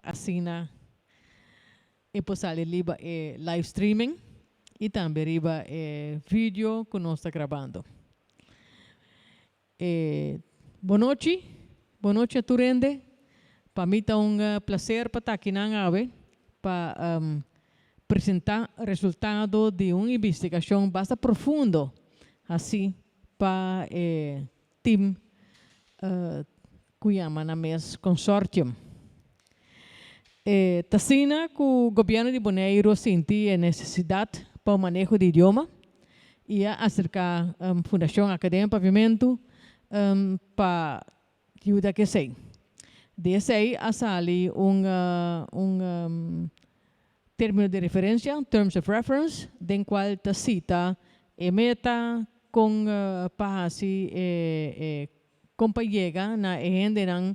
assina e posare liba live streaming e também riba vídeo que nós está gravando. Boa noite a turende. Para mim é prazer para estar aqui na Ave para apresentar o resultado de uma investigação bastante profundo, assim, para o time que chama na mes consortium. Tassina que o Gobièrnu di Boneiru senti a necessidade para o maneho de idioma e acerca Fundação Academia Pavimento para ajudar que sei. De esei a sali término de referência, terms of reference, den qual ta cita meta com hasi companhega na gente não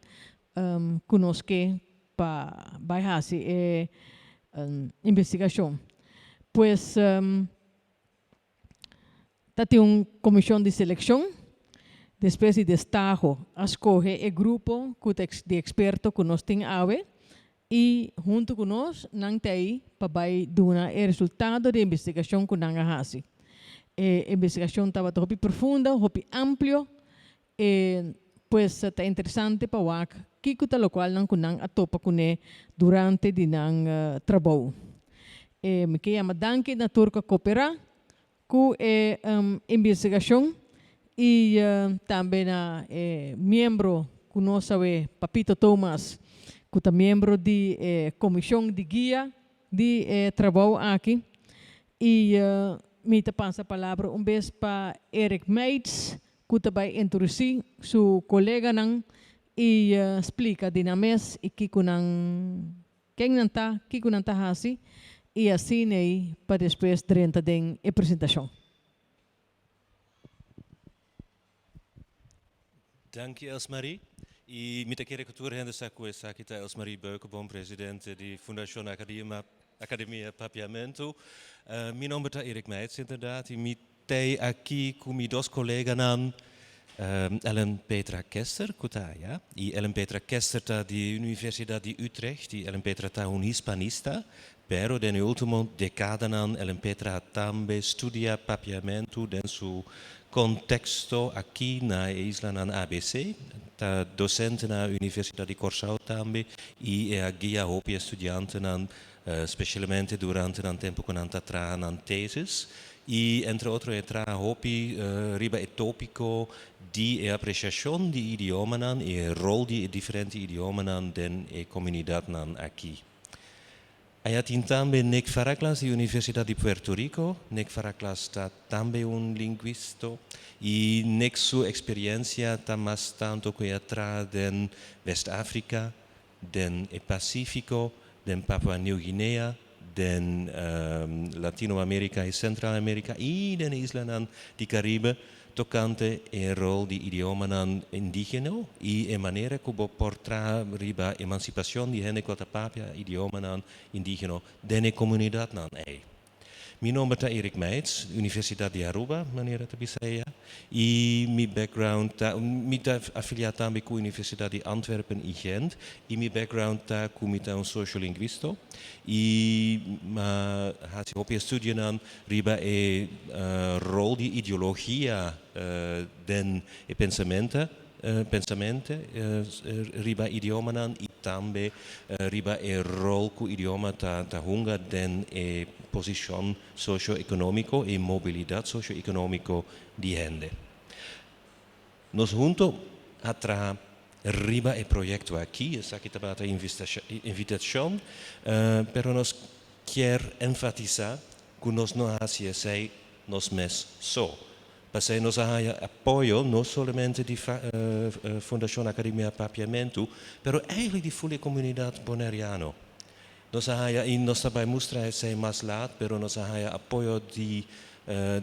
conosque para hasi investigação. Pues tem uma comissão de seleção, depois de destajo, escolhe o grupo de expertos que nós temos e junto com nós, não tem para dar o resultado da investigação que nós hasi. A investigação estava muito profunda, muito ampla, e pues é interessante para o que o local não kunang atopa kune durante dinang trabalho. Me chama danke na turca coopera com investigação e também na membro que nós sabe Papito Thomas, que é membro de comissão de guia de trabalho aqui e me passa a palavra vez para Eric Meitz, que vai introduzir seu colega nang e explica dinames e que nanta hasi e assim aí para depois 30 den a presentação. Dank je, Elsmarie. E met de caricatura rende sakita Elsmarie Beukenboom, presidente de Fundação Academia Papiamento. Meu nome é Erik Meitz, inderdaad. E met aqui com meus dois colegas Ellen Petra Kester, Kutaya. E Ellen Petra Kester da di Universidade de Utrecht, e Ellen Petra ta un hispanista, pero den ultimo decadanan Ellen Petra tambe studia papiamento den su contexto aqui na isla na ABC, ta docente na Universidade de Corsau tambe e a guia hopi estudiante specialmente durante o tempo que nanta tra nan tesis. E entre outros entra hopi riba e tópico di apreciação de idioma e rol de diferente idioma den e comunidade aqui. Aí tem também nek faraclas da Universidade de Puerto Rico, nek faraclas está também linguista e nek sua experiência está mais tanto que atra den West África, den Pacífico, den Papua New Guinea, den Latinoamérica e Centralamérica e den islas de Caribe, tocante o rol de idioma indígena e a maneira como portar riba emancipação de gente que papia idioma indígena dentro da comunidade Meu nome é Erik Meitz, Universidade de Aruba, maneira de dizer, e meu background está afiliado também com a Universidade de Antwerpen e Gent, e meu background está como sociolinguista, e hasi hopi estudian riba rol de ideologia den pensamento riba idioma e também riba rol que o idioma ta hunga den posição socio-econômico e mobilidade socio-econômico de gente. Nós juntos atra riba projeto aqui, essa aqui está a invitação, pero nós quer enfatizar que nós não hacemos nós mesmos só. Porque nós temos apoio não somente de Fundação Academia Papiamento, mas eigenlijk de full comunidade boneriana. Nós também mostramos mais laat, mas nós temos apoio de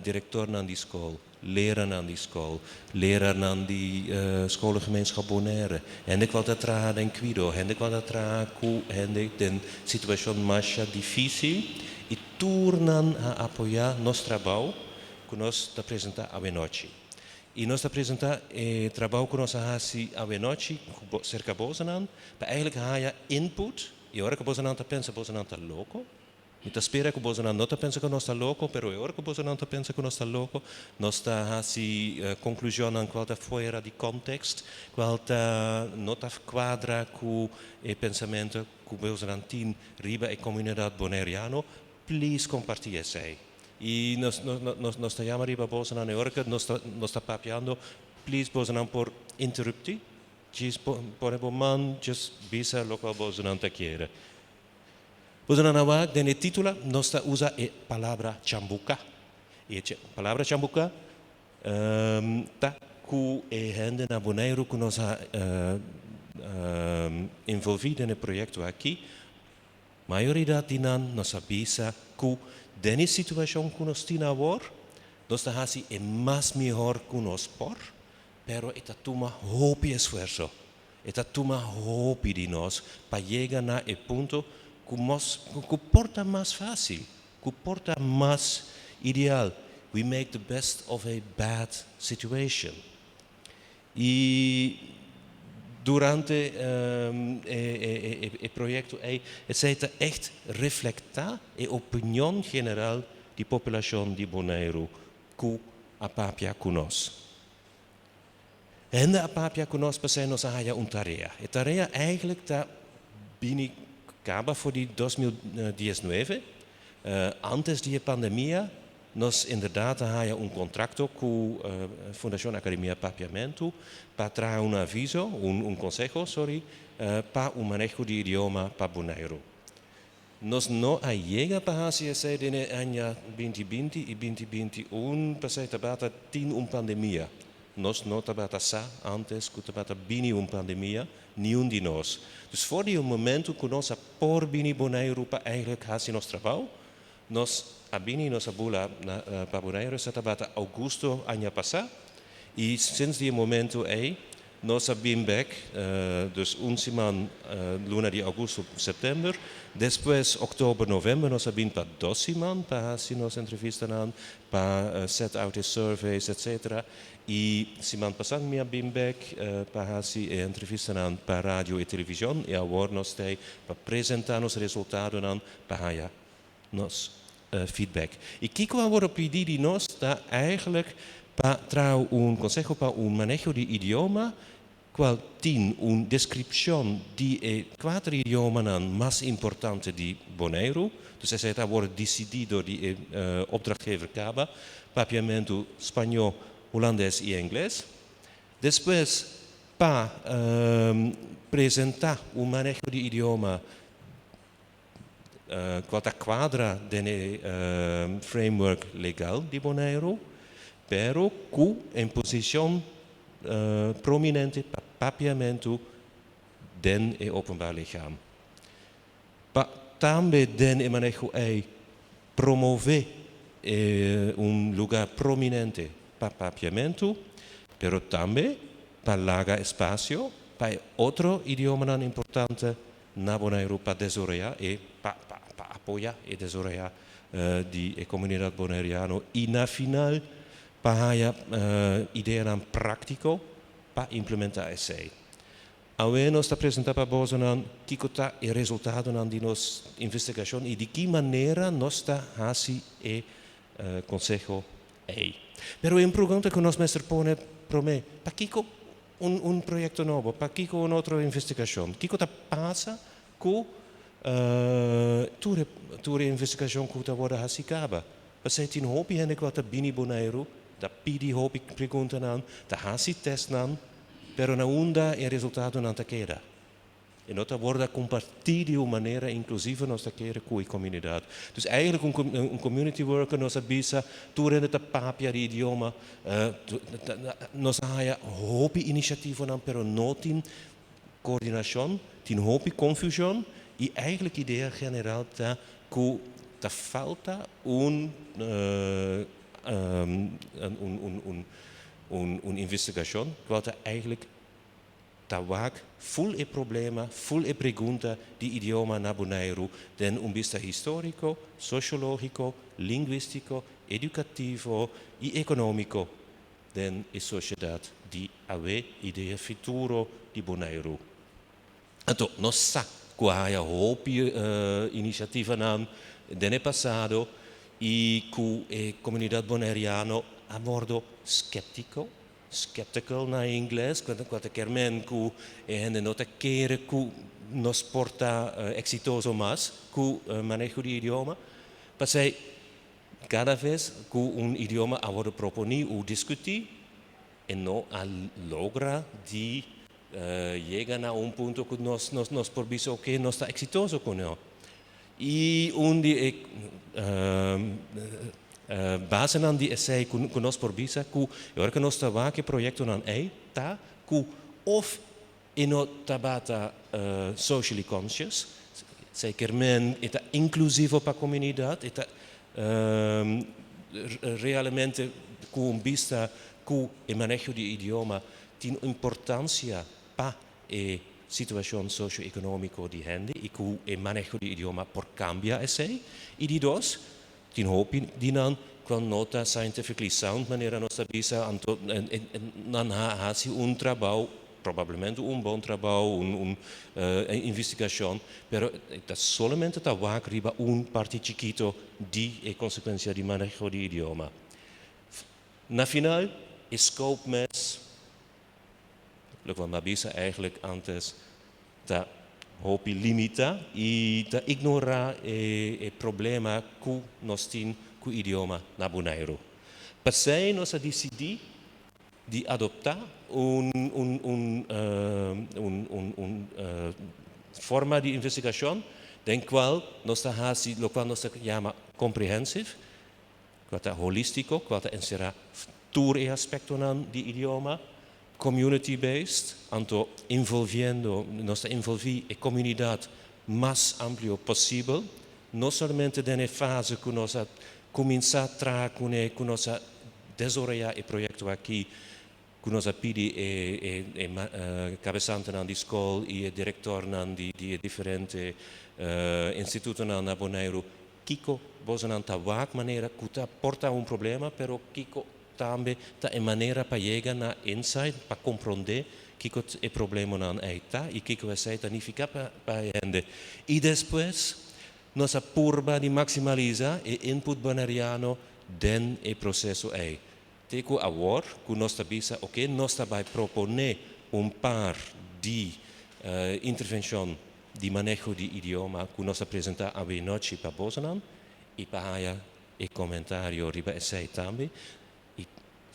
diretor na escola, leraar na escola, leraar na scholengemeenschap Bonaire. En ik wil dat tragen in Quido, en ik wil dat tragen in situatie mais difícil e tornan a apoiar nosso trabalho que nós apresentamos à noite. E nós apresentamos o trabalho que nós fazemos à noite, cerca de Bozenan, para eigenlijk input e ora che Bosananta pensa Bosananta loco, mi spera che Bosananta non pensa che non sta loco, però ora che Bosananta pensa che non sta loco, non sta hasi konklushon qualta fuera di context, qualta nota quadra cu e pensamento cu Bosanantin riba e comunidad boneriano, please comparti esei. E nos stiamo riba Bosanan e ora che nos sta papiando, please Bosanan por interrupti, Cis por man, just bisa local Bosananta quiere. Bosanan awak dene titula nosta usa e palabra chambuca. E palabra chambuca ta ku e hende na Boneiru ku nos envolvido nel progetto aqui. Maioridade dinan nos bisa ku dene situação ku nos tina war, nos ta hasi e mas mejor ku nos por. Pero eta tuma hopi esfuerzo, eta tuma hopi de nós para chegar na e ponto que porta mais fácil, que porta mais ideal. We make the best of a bad situation. E durante o projeto é echt reflectar a opinião geral da população de Boneiru que a papia conosco. En de papia conosco zijn nos haya tarefa. A tarefa eigenlijk da bini acaba voor die 2019. Antes de pandemia, nos inderdaad haya contrato com Fundação Academia Papiamento para trazer aviso, consejo, para maneho de idioma para Boneiru. Nos não chega para hasi esei dene anya 2020 e 2021 para ser tabata tin pandemia. Nós não trabalhamos antes que trabalhamos bem pandemia, nenhum de nós. Dus voor die momento que nós por bem Boneiru para eigenlijk hasi nos trabalho, nós a bem nos abula para Boneiru se trabalha augusto ano passado e sinds die momento nós bem back, dus semana luna de agosto setembro, depois outubro novembro nós bem para 2 semanas para hasi nos entrevistas para set out surveys etc. E semana passada minha bem back para hasi entrevista para rádio e televisão e agora nós temos para apresentar os resultados para nos feedback. E que agora pedir de nós está eigenlijk para trazer consejo para maneho de idioma qual tem descrição de 4 idiomas mais importantes de Boneiru. Dus essa está agora decidido de opdrachtgever Caba, papiamento espanhol, holandês e inglês. Depois, para apresentar maneho de idioma qual a quadra do framework legal de Boneiru, pero com em posição prominente para papiamento den e openbaar lichaam. Também den e manejo promover lugar prominente para papiamento, pero também para laga espaço para outro idioma importante na Boneiru para desarrollar e para apoiar e desarrollar a comunidade boneiriana e na final para ideia prático para implementar esei. Agora nós apresentamos para vós que está o resultado de nossa investigação e de que maneira nós está hasi e consejo aí. Pero em pergunta que nós mestre põe para mim, para que projeto novo, para que outra investigação, que está passa com tua investigação que agora hasi acaba. Você tem hobby gente que está bem Boneiru, da pidi hobby pergunta da hasi test pero na onda e resultado não queda. E nós agora compartilhar de uma maneira inclusiva nossa queda com a comunidade. Dus eigenlijk community worker nós avisa toerende te papia de idioma, nós há hobby iniciativo pero não tem coordenação, tem hobby confusão e eigenlijk ideia general tá que tá falta investigação que eigenlijk tawak full e problema, full e pergunta de idioma na Boneiru, den vista histórico, sociológico, linguístico, educativo e econômico den a sociedade de ave ideia futuro de Boneiru. Então, nós que haya hopi iniciativas del pasado y que la comunidad bonaeriana ha mordo skeptical na inglés, quando quermen que gente não quer que nos porta exitoso mais que manejo de idioma, porque cada vez que idioma ha sido proponido ou discutido, e não logra de llegar a ponto que nos por visto que no está exitoso con él. Y base nan die esei que nos por visa que ahora que nos trabaja que proyecto nan ta que of ino tabata socially conscious, sei que men eta inclusivo para comunidad, eta realmente con vista que el manejo de idioma tiene importancia para situación socio-económica de gente y que el manejo de idioma por cambia esei. Y die dos, tin hopi dinan con nota scientifically sound manera nos avisa nan hasi un trabajo, probabilmente un buen trabajo, investigashon, pero está solamente trabajo arriba un parte chiquito de consecuencia de manejo de idioma. Na final, scope mes, lo que me avisa eigenlijk antes, ta hopi limita y ta ignora el problema que nos tiene con el idioma na Boneiru. Per se nos ha decidido de adoptar forma de investigación, den cual nos hasi, lo cual nos llama comprehensive, que holístico, que encerra tour aspecto de idioma, community-based, anto nos envolver a comunidad más amplio posible, no solamente en la fase que nos ha comenzado a trabajar que nos ha desarrollado el proyecto aquí, que nos ha pedido cabezante de escuela y el director de diferente instituto na Boneiru, Kiko, vos en tabak manera que porta un problema, pero Kiko también está en manera para llegar a insight, para comprender que el problema no está y que es significa para gente. Y después nos apurba de maximalizar el input bonaireano en el proceso. Teco ahora que nos avisa, ok, nos va a proponer un par de intervención de manejo de idioma que nos presenta a noche para Bosanan y para el comentario riba esei también.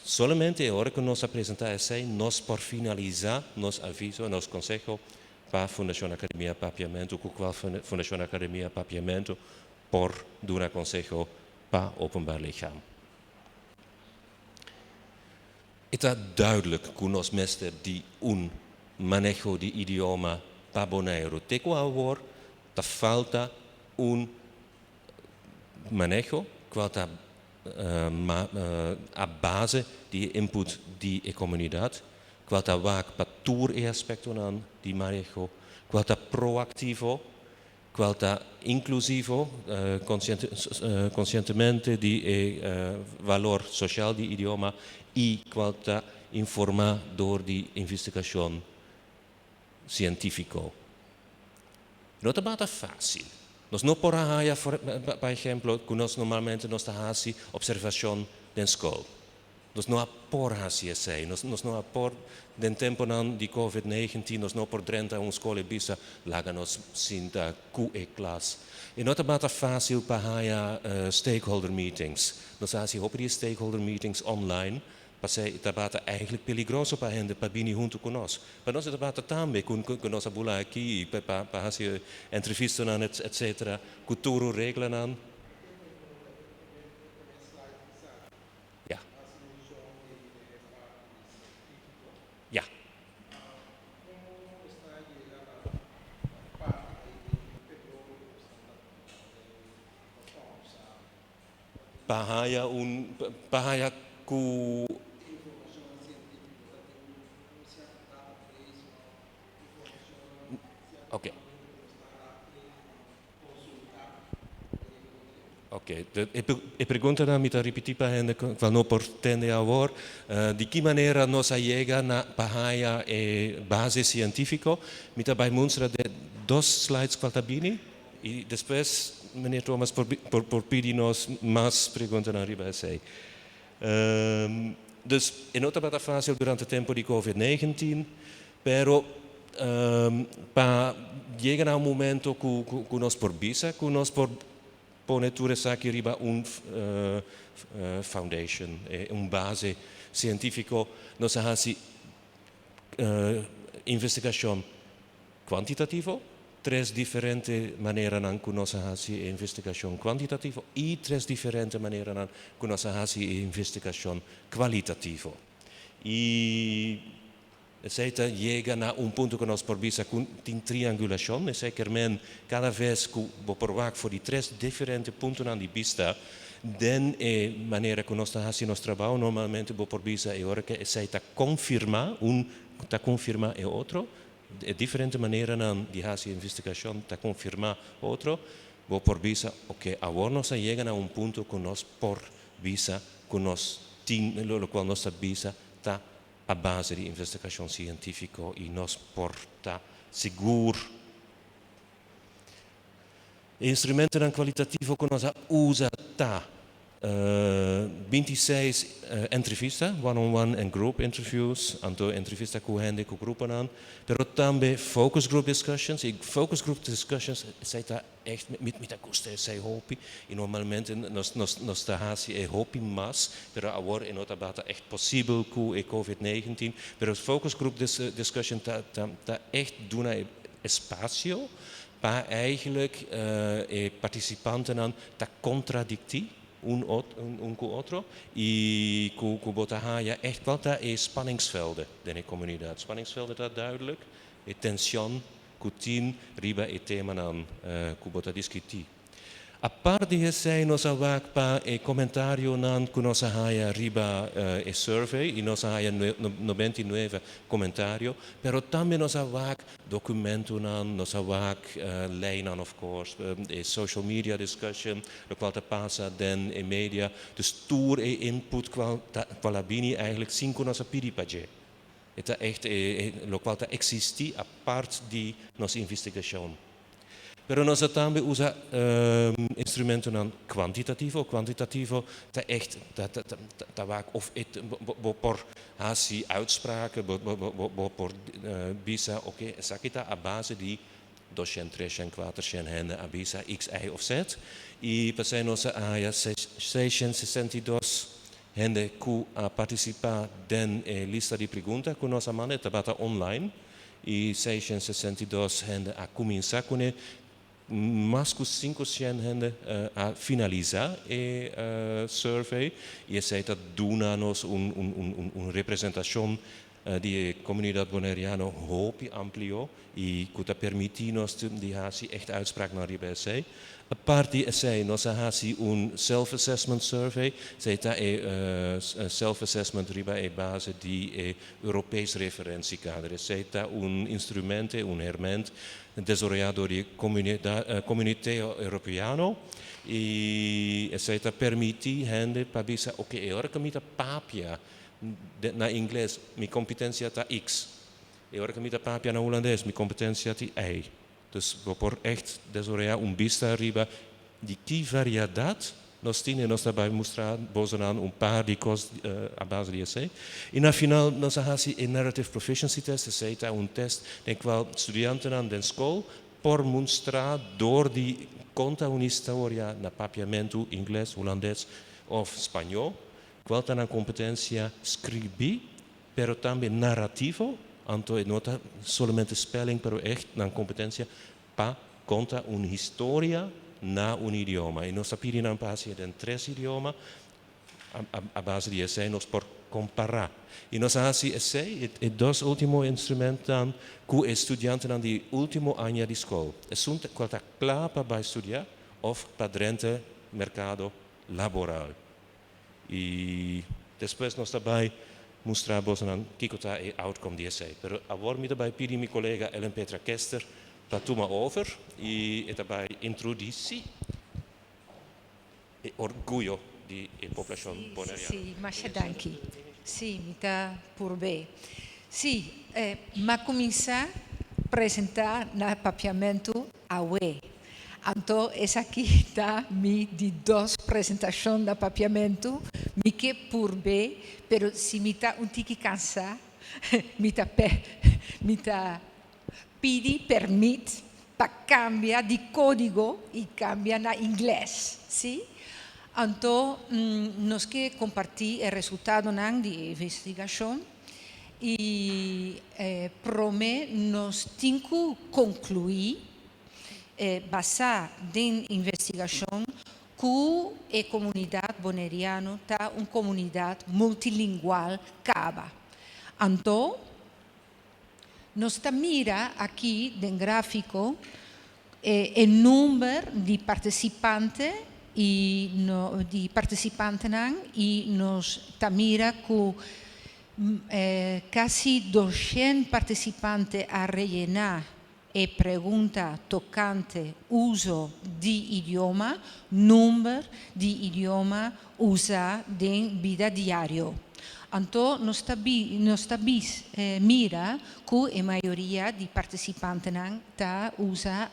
Solamente ahora que nos presenta esei, nos por finalizar, nos aviso, nos consejo para Fundación Academia Papiamento, que cual Fundación Academia Papiamento por dar consejo para openbaar lichaam. Het is duidelijk que nos meester die manejo de idioma para Boneiru. Teco ahora, te falta manejo, que a base de input de comunidad, que vaak para tour aspecto de manejo, que proactivo, que inclusivo, conscientemente de valor social de idioma y que informa door de investigación científico. No es fácil. Nos no por ahí, por ejemplo, que nos normalmente nos hasi observación en school. Nos no por hasi esei. Nos no por den tempo de COVID-19, nos no por drenta un school bisa laga nos sinta QE class. E no es fácil para stakeholder meetings. Nos hasi op die stakeholder meetings online. Passei tabata eigenlijk peligroso para gente para venir junto con nós. Para nós tabata também com nossa bula aqui para fazer entrevista etc. Cultura regla nan. Ja. Ja. Bahaya ku Ok. Ok. Ok, e pergunta na mita repetir para gente qual no portende agora, de que maneira nós chega na bahia e base científico, mita vai mostrar de dois slides faltabini e depois meneer Thomas por pedir nós mais perguntas na riba esei. Dus é nota bata fácil durante o tempo de Covid-19, pero para chegar ao momento que nós por visa, que nós por pone ture saki riba foundation, base científico, nos hasi investigashon quantitativo, tres diferente manera nan que nos hasi investigashon quantitativo e tres diferente manera nan que nos hasi investigashon qualitativo. E aceita llega a ponto que nós por visa com triangulação, é que cada vez que vou provar for die três diferentes pontos na vista, dan maneira que nós fazemos nosso trabalho, normalmente vou por visa é hora que aceita confirmar é outro, é diferente maneira na de fazer investigação, tá confirmar outro, vou por visa, ok, agora nós chega a ponto que nós por visa, que nós lo qual nossa visa tá a base de investigação científica e nos porta seguro. Instrumento qualitativo que nós usa tá 26 entrevistas, one-on-one en group interviews, anto entrevista com gente com gruponan, pero também focus group discussions. E focus group discussions sei tá echt met custa sei hopi e normalmente nos tá hasi é hopi mas, pero agora é nota bata echt possível com a COVID-19, pero focus group discussion tá echt duna espaço para eigenlijk participanten aan tá contradicti un com outro e com botahaya echt wel dat spanningsvelden in de comuniteit. Spanningsvelden dat duidelijk, tension, kutin, riba e thema aan kubota discuti. A par de esei nos avak pa comentario nan kunosa haya riba survey e nos haya 99 comentario, pero também nos avak documento nan, nos avak lei nan of course, social media discussion, lo qual te passa den media, dus tour input qual abini eigenlijk sin kunosa piripage. Het is echt lo qual te existi a part di nos investigation. Pero nós também usa instrumentos quantitativo. Quantitativo tá echt tá vaak of por hasi uitspraken, por bisa oké, sakita a base di 200, 300, 400 hende a bisa x, y of z. E passei nossa área 662 hende que a participar den lista de perguntas com nossa maneira tabata online. E 662 hende a começar com mais que 500 hende a finalizar a survey e aceita duna-nos representação de comunidade bonaeriana hopi amplio e que permite-nos de hasi echt uitspraak naar die essay. A parte essay nos hasi self-assessment survey, aceita self-assessment riba e base di Europees referentiekader, aceita instrumento, herment desarrollado di Comunité Europeano e aceita permite gente para bisa ok, ora que mita papia na inglês, mi competência está X. E agora que mi papia na holandês, mi competência está Y. Dus we por echt desarrollar vista riba de que variedade nós temos, nós também mostrar bozanan par de coisas a base de essay. E na final nós fazemos a narrative proficiency test, essay é test em qual estudantes na escola por mostrar door de conta uma história na papiamento inglês, holandês ou espanhol. Qual está na competência escrever, pero também narrativo, anto nota somente spelling, pero echt na competência para contar uma história na idioma. E nós pedimos na base de 3 idiomas, a base de essay, nós por comparar. E nós fazemos essay, e 2 últimos instrumentos que o estudante na de último ano de escola. É qual está claro para estudar ou para dentro do mercado laboral. E depois nós também mostramos o que é o outcome de essay. Pero agora me também pedi minha colega Ellen Petra Kester para tomar over e também introduzir. orgullo di popolazione bonaireana. Sì, mas danke. Sì, mi dà pure. Sì, ma cominciar a apresentar no papiamento a UE. Então, essa aqui está mi de duas presentações de papiamento, mi que por B, pero se me está tique cansar, me está pedi permite para cambiar de código e cambiar na inglês, sim? Então, nós que compartir o resultado de investigação e promete nos tem que concluir basar em investigação que a comunidade bonaeriana está uma comunidade multilingual caba. Então, nós mira aqui no gráfico o número de participantes e nós mira que quase 200 participantes a rellenar e pergunta tocante uso de idioma, número de idioma usado em vida diária. Então, nós mira que a maioria de participantes usa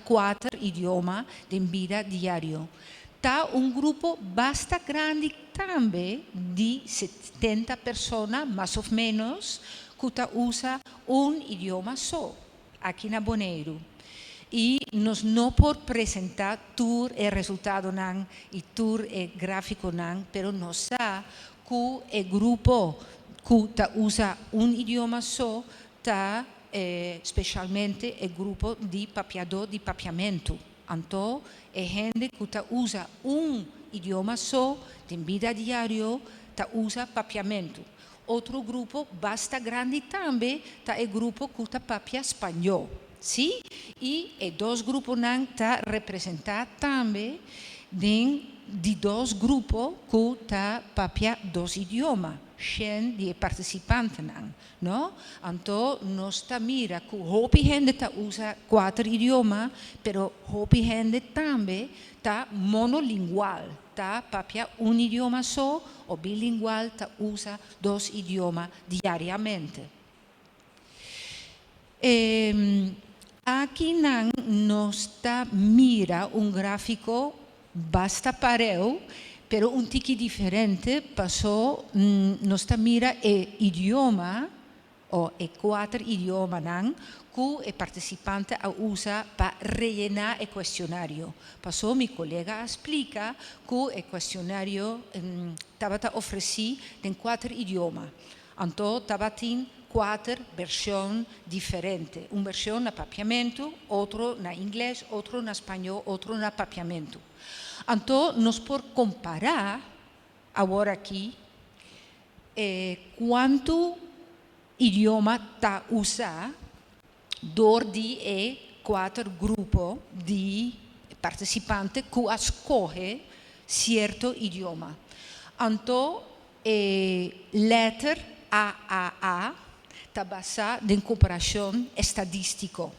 4 idiomas em vida diária. Está grupo bastante grande também, de 70 pessoas, mais ou menos, que usa idioma só, aqui na Boneiru. E nós não podemos apresentar todo o resultado e todo o gráfico, mas nós sabemos que o grupo que usa idioma só está especialmente o grupo de papiador de papiamento. Então, a gente que usa idioma só, em vida diária, usa papiamento. Outro grupo bastante grande também é o grupo que papia espanhol. Sim? E dois grupos estão representados também de dois grupos que papia dois idiomas, de participantes. Não? Então, nós mira que a gente usa 4 idiomas, mas a gente também está monolingual. Papia idioma só, ou bilingual, usa 2 idiomas diariamente. Aqui nós mira gráfico bastante parelho, pero tique diferente, passou, nós mira o idioma, ou 4 idiomas que o participante usa para rellenar o questionário. Passou, meu colega explica que o questionário estava oferecido em 4 idiomas. Então, estava em 4 versões diferentes. Uma versão na papiamento, outra na inglês, outra na espanhol, outra na papiamento. Então, nós podemos comparar agora aqui quanto idioma está usado de 4 grupos de participantes que escolhem certo idioma. Então, letra AAA está basada em comparação estadística.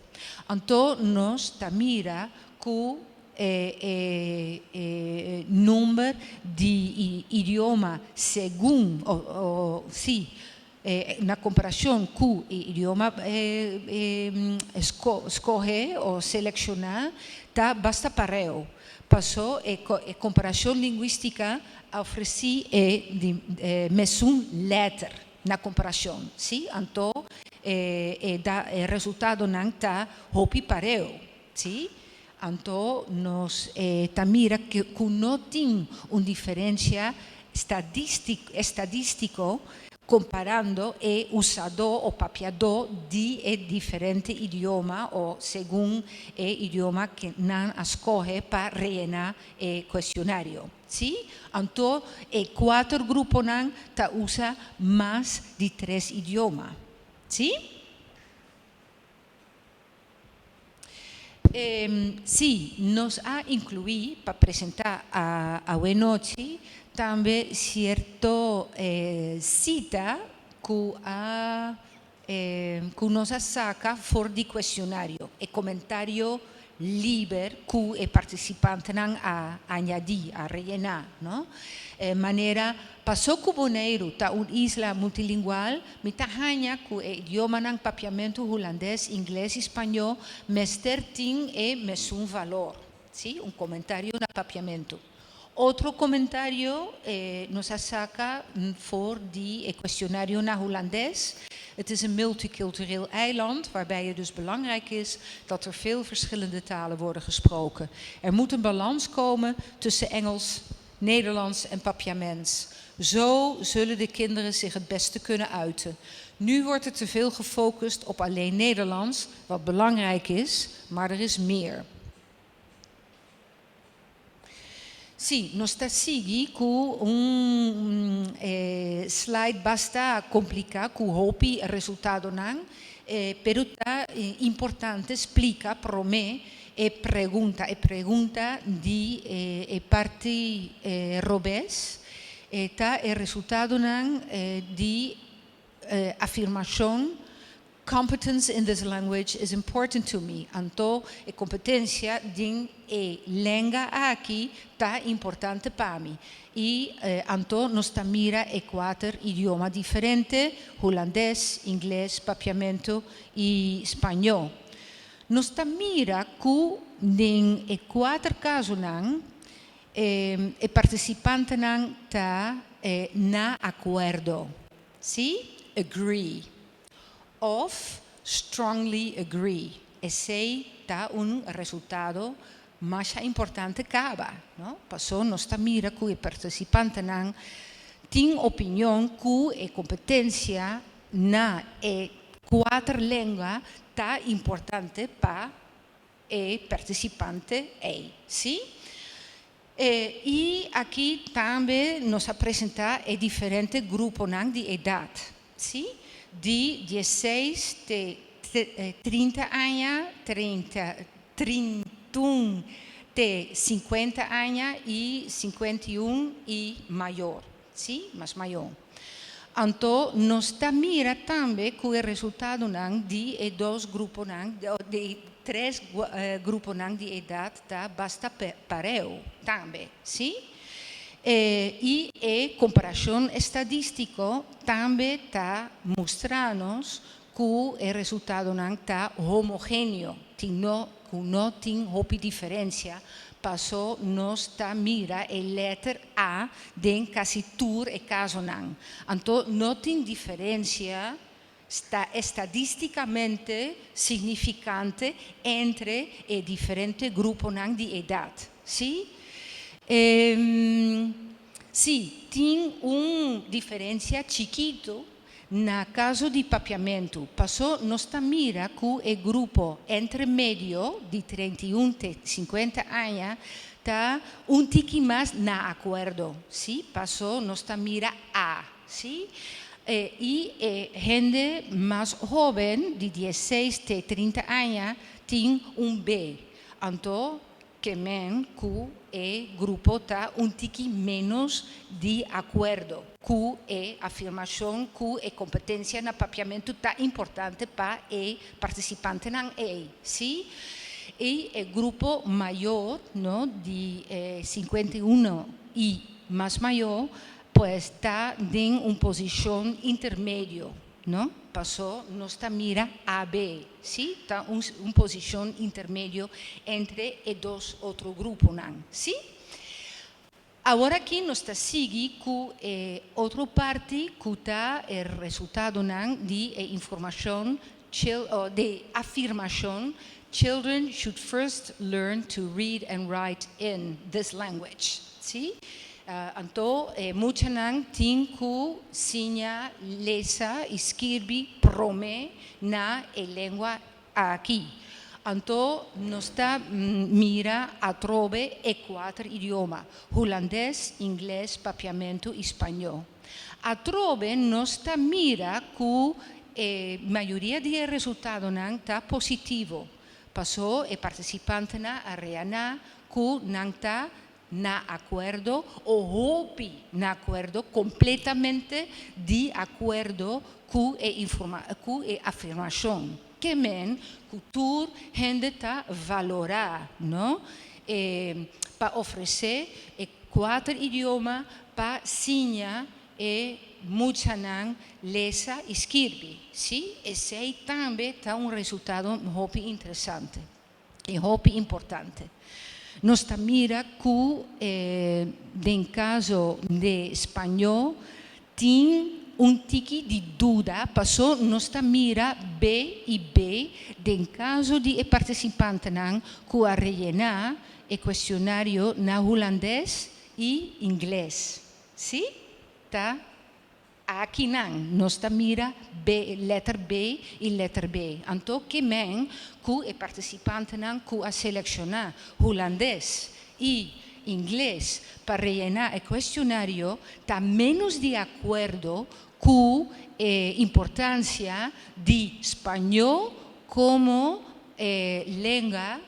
Então, nós mira que o número de idioma segundo, na comparação com o idioma escolher ou selecionar, está bastante parelho. Passou a comparação linguística oferece a mesma letra na comparação. Sim? Então, o resultado não está parelho. Sim? Então, nós mira que não tem uma diferença estadística comparando o usador ou papiador de diferente idioma ou segundo o idioma que não escolhe para rellenar o questionário. Sim? Então, 4 grupos usam mais de 3 idiomas. Sim? Sim, nós incluímos para apresentar a noite também certa cita que nossa saka fora de questionário, e comentário liber ku e participante nan a añadir, a rellenar, ¿no? Manera passou ku Boneiru ta isla multilingual, mitahanya ku idioma nan papiamento holandês, inglês e espanhol, mester tin e mesum valor, ¿sí? Un comentario na papiamento. Outro comentário nos saka voor die questionario naar Hollands. Het is een multicultureel eiland waarbij het dus belangrijk is dat er veel verschillende talen worden gesproken. Er moet een balans komen tussen Engels, Nederlands en papiaments. Zo zullen de kinderen zich het beste kunnen uiten. Nu wordt er te veel gefocust op alleen Nederlands, wat belangrijk is, maar er is meer. Sì, non sta segui con slide basta complica, con hopi risultato nan, però è importante explica per me e pregunta di parti robes, ta il risultato nan di afirmación. Competence in this language is important to me. Anto e competencia din e lenga aqui ta importante para mim. E anto nos mira e quatro idioma diferente, holandês, inglês, papiamento e espanhol. Nos mira ku din e quatro casos nan e participante nan ta na acuerdo. Sí? Agree. Of strongly agree. Esei dá resultado mais importante acaba, ¿no? Passou nos mira que o participante não tem opinião que a competência na quatro línguas tá importante para o participante sim? E aqui também nos apresenta diferente gruponan de idade, sim? De 16 a 30 anos, 31 de 50 anos e 51 e maior, sim? Mas maior. Então, nós mira também que o resultado de dois grupos, de três grupos de idade, está bastante parelho também, sim? E a comparação estadística também está mostrando que o resultado não está homogêneo, não tem diferença. Passou nos mira a letra A de quase todo o caso não. Então, não tem diferença estadisticamente significante entre os diferentes grupos de idade, sim? Sim, tem uma diferença chiquito no caso de papiamento. Passou nos mira que o grupo entre medio de 31 a 50 anos está tique mais na acordo. Sim, passou nos mira A, sim? E gente mais jovem de 16 a 30 anos tem B. Então, que o grupo está tique menos de acordo. Que a afirmação, que a competência no papiamento está importante para o participante não sim? E o grupo maior, no, de 51 e mais maior, pues está em uma posição intermédia, não? Passou, nos mira AB, sim? Está uma posição intermédia entre os dois outros grupos, não? Sim? Agora aqui nós está seguindo que outra parte que está o resultado não de informação de afirmação. Children should first learn to read and write in this language. Sim? Então, muitos não têm que ensinar, ler, escrever, prome na língua aqui. Então, nós mira a trove e quatro idiomas: holandês, inglês, papiamento e espanhol. A trove nós mira que a maioria dos resultados não está positivo. Passou o participante a reanar que não está na acuerdo o hopi na acuerdo, completamente de acuerdo com a afirmação. Que men, cultura, gente está valorar, não? Para oferecer 4 idiomas para ensinar e muchanan lesa e escrever. Sim? Esei também está resultado muito interessante e muito importante. Nós mira que, em caso de espanhol, tem tique de dúvida, passou nós mira B e B, em caso de participante que a rellenar o questionário na holandês e inglês. Sim? Tá? Aqui nós mira letra B e letra B. Então, que men que o participante que a selecionar holandês e inglês para rellenar o questionário está menos de acordo com a importância de espanhol como língua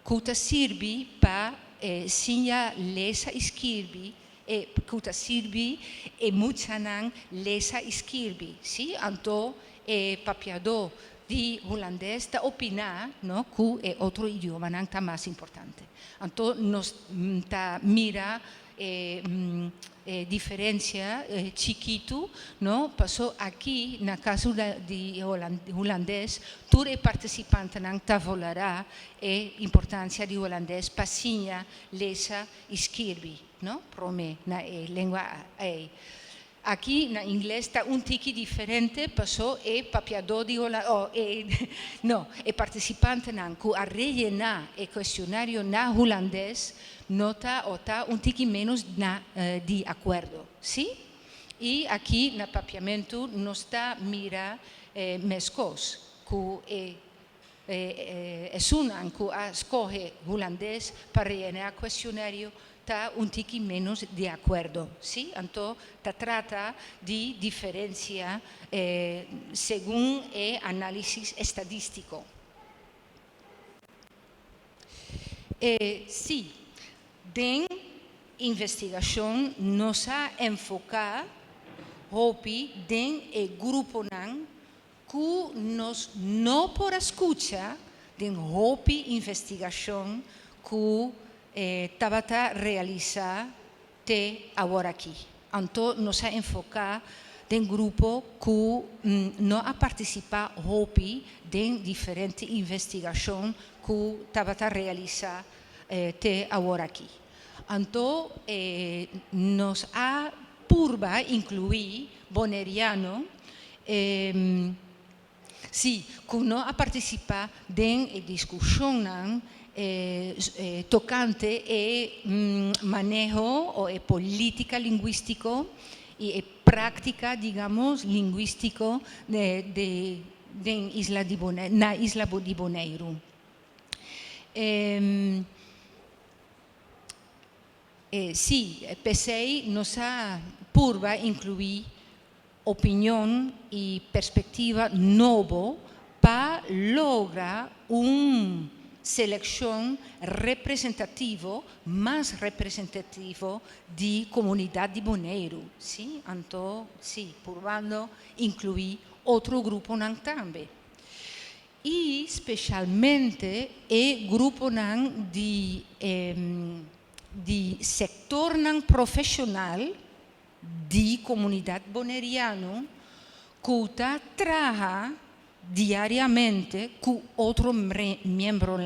que serve para ensinar ler e escrever que serve e muchanan lesa escrever. Sim? Então, o papiador de holandês está opinar, não, que outro idioma não está mais importante. Então, nós mira diferença chiquito, não? Passou aqui na caso de holandês, todo participante não está valerá a importância de holandês para ensinar lesa escrever. No? Prome na língua aqui na inglês está tique diferente, passou papiador de o participante que a rellenar o questionário na holandês nota ou está tique menos de acordo, sim? E aqui no papiamento nós está mira mescos que é que a escolhe holandês para rellenar o questionário está tique menos de acordo, sim? Então, trata de diferença segundo o análise estadístico. Sim, em investigação, nós enfocamos em gruponan que nós não por escutar em investigação que estava a realizar agora aqui. Então, nós enfocamos em grupo que não a participar em diferente investigação que estava a realizar agora aqui. Então, nós a purba incluir boneriano, sim, que não a participar em discussão tocante o maneho ou a política linguística e a prática, digamos, linguística na Isla de Boneiru. Sim, pensei nossa purba incluir opinião e perspectiva nova para lograr seleção representativa, mais representativa de comunidade de Boneiru. Sim? Então, sim, purvando incluir outro grupo também. E, especialmente, o grupo de sector profissional de comunidade boneriana que trabalha diariamente com outro membro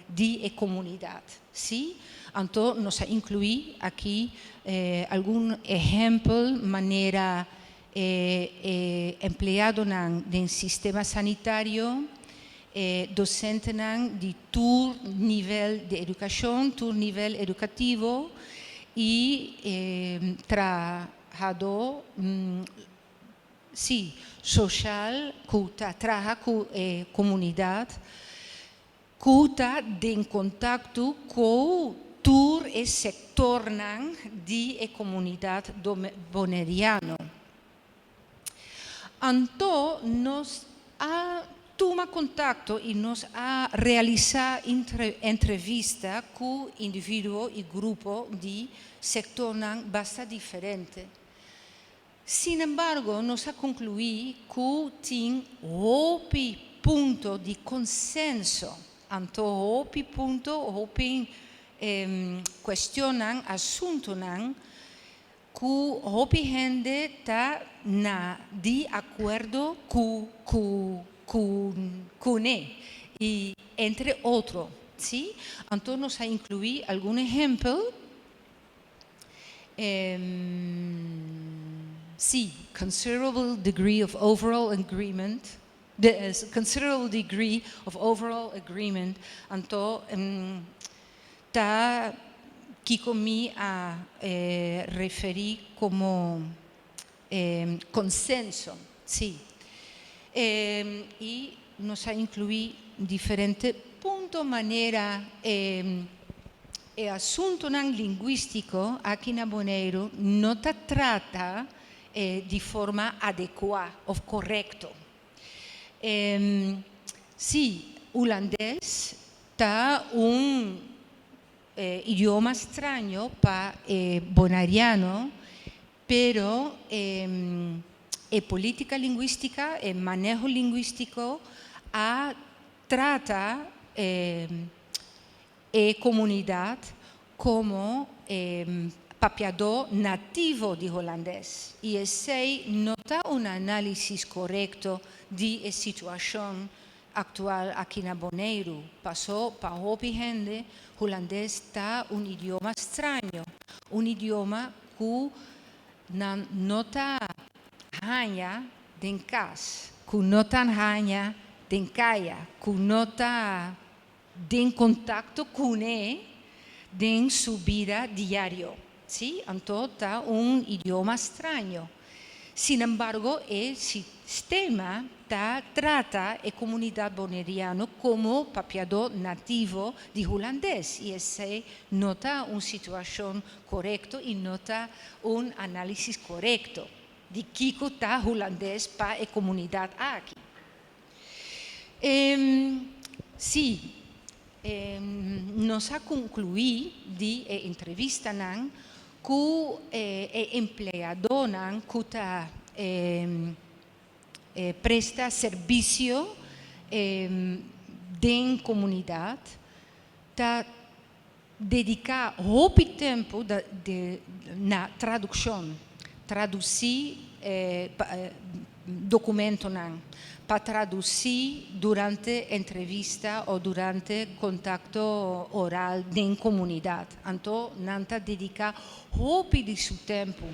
de comunidade. Sim? Então, nós incluímos aqui algum exemplo, maneira empregado no sistema sanitário, docente de todo nível de educação, todo nível educativo e trabalhador sim, social que trabalha com a comunidade, que está em contato com todo o setor de comunidade boneriana. Então, nós toma contacto y nos ha realizado entrevista con individuo y grupo de sector bastante diferente. Sin embargo, nos ha concluido que tiene un punto de consenso, anto hopi punto, hopi cuestionan, asunto que hopi gente está de acuerdo con él, y entre otros, ¿sí? Entonces nos ha incluido algún ejemplo. Sí, considerable degree of overall agreement. Considerable degree of overall agreement. Entonces, está Kiko me a referir como consenso, sí. Y nos ha incluido diferentes puntos, manera. El asunto lingüístico aquí en Boneiru no se trata de forma adecuada o correcta. Sí, holandés está un idioma extraño para bonaireano, pero política lingüística, manejo lingüístico, trata comunidad como papiador nativo de holandés. Y esei no da un análisis correcto de la situación actual aquí en Boneiru. Pasó para hopi gente, holandés está un idioma extraño, un idioma que no está hanya den cas, que no está hanya den kaya, que no está en contacto con él en su vida diaria, ¿sí? Entonces está un idioma extraño. Sin embargo, el sistema trata a comunidad boneriana como papiador nativo de holandés, y ese no está una situación correcta y no está un análisis correcto de qué está holandés para la comunidad aquí. Sí. Nos ha concluido de entrevista que el empleador que presta servicio de comunidad está dedicado mucho tiempo na traducción, traducir documento para traducir durante entrevista o durante contacto oral en comunidad. Entonces, Nanta dedica mucho de su tiempo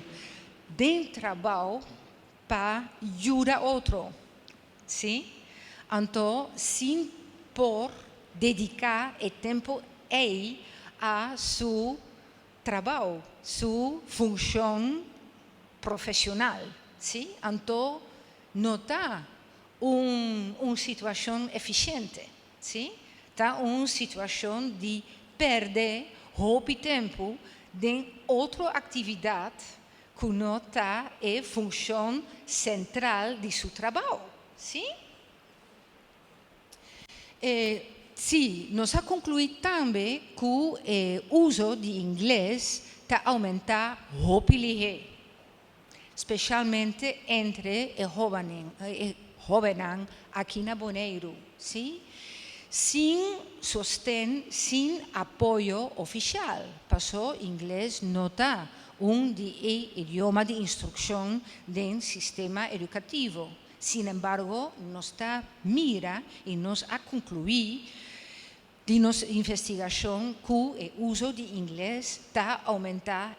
de trabajo para ayudar a otro, ¿sí? Entonces, sin por dedicar el tiempo a su trabajo, su función profesional, ¿sí? Entonces, no está una situación eficiente, ¿sí? Está una situación de perder mucho tiempo de otra actividad que no está en función central de su trabajo, ¿sí? Sí, nos ha concluido también que el uso de inglés está aumentando mucho, especialmente entre el joven aquí en Boneiru, ¿sí? Sin sostén, sin apoyo oficial. Pasó inglés no está un idioma de instrucción del sistema educativo. Sin embargo, nos mira y nos ha concluido de nuestra investigación que el uso de inglés está aumentando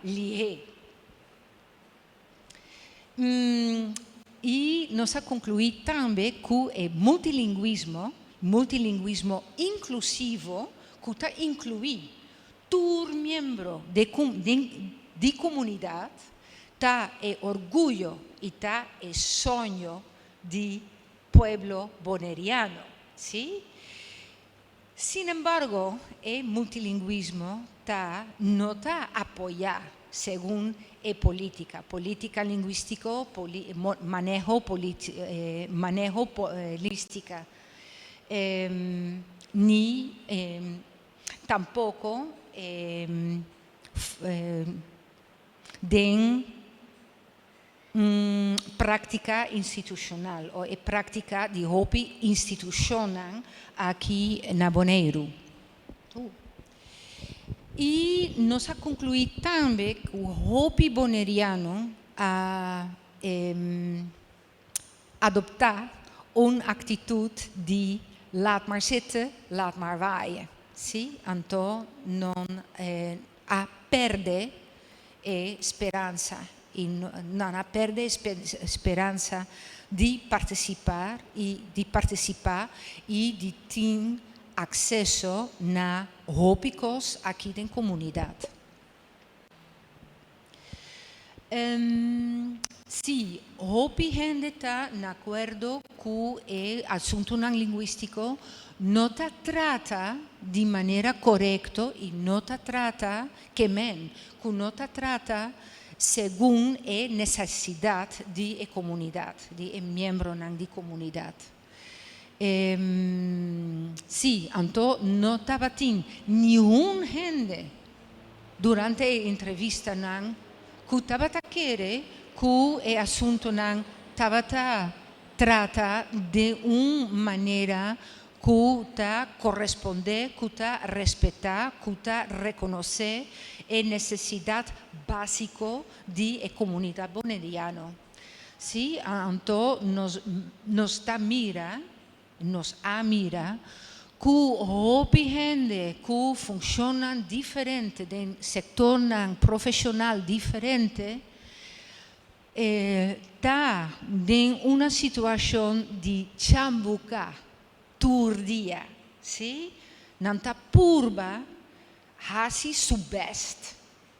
y nos ha concluido también que el multilingüismo inclusivo, que está incluido todo miembro de comunidad, está el orgullo y está el sueño de pueblo boneriano, ¿sí? Sin embargo, el multilingüismo no está apoyado según política lingüística, manejo lingüística, ni tampoco den prática institucional ou prática de hopi institucional aqui na Boneiru. E nós a concluir também que o hopi boneiriano a adoptar uma atitude de laat maar zitten, laat maar waaien. Sim? Então, não a perde esperança e não a perde esperança de participar e de ter acesso na hópicos aqui na comunidade. Sim, hopi gente está de acordo com o assunto não linguístico, não trata de maneira correta e não trata que não trata segundo a necessidade de comunidade, de membro de comunidade. Sim, então não estava tendo nenhuma gente durante a entrevista que estava querendo que o assunto não estava trata de uma maneira que está corresponder, que está respeitar, que está reconhecer a necessidade básica de comunidade boneiriana. Sim, então nos mira que hopi gente que funciona diferente, de setor profissional diferente, está em uma situação de chambuca, turdia, sim? Não está purba, hasi subest,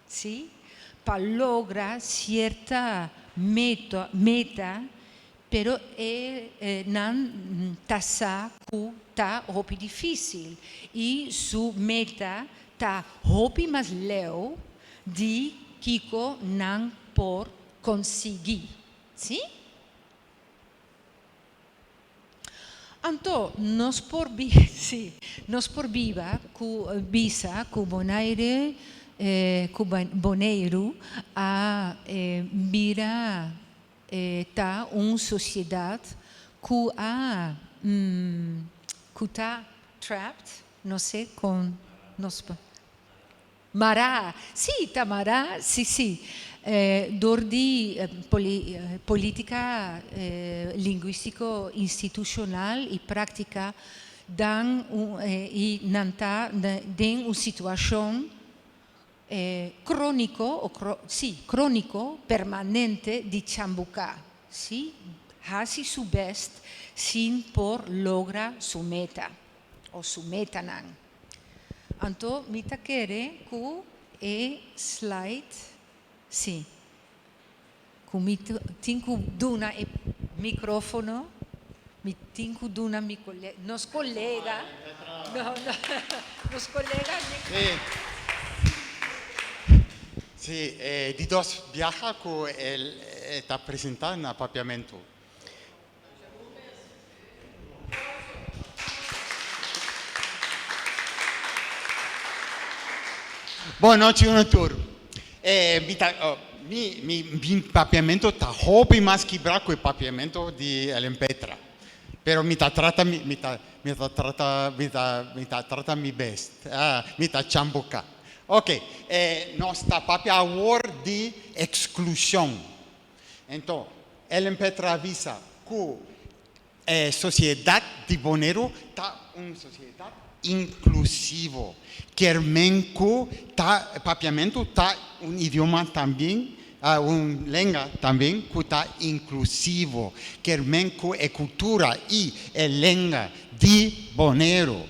sim? Para lograr certa meta, pero não está hopi difícil e sua meta está hopi mais leu de Kiko não por conseguir, sim? Então, nós por viva que Boneiru a vira tá uma sociedade que está trapped, não sei com nós mará, sim, tá mará, sim. Door die política linguístico institucional e prática dan e nanta den uma situação crônico permanente de chambuca, sim, hasi su best sin por logra su meta ou su meta nan. Então, mita quere que slide. Sim. Tenho que dar o microfone, tenho que dar meu colega, nos colegas, nos colegas. Sim, de dois viaja que ele está apresentando no papiamento. Boa noite, Unatur. Mi papiamento está hobby más quebrar que el papiamento de Empetra. Pero mi trata mi best. Mi chambuca. Ok, nossa papia award de exclusão. Então, el Empetra avisa que a sociedade de Boneiru está uma sociedade inclusivo. Quermenco tá papiamento tá um idioma também, uma língua também que está inclusivo. Quermenco é cultura e é língua de Boneiru.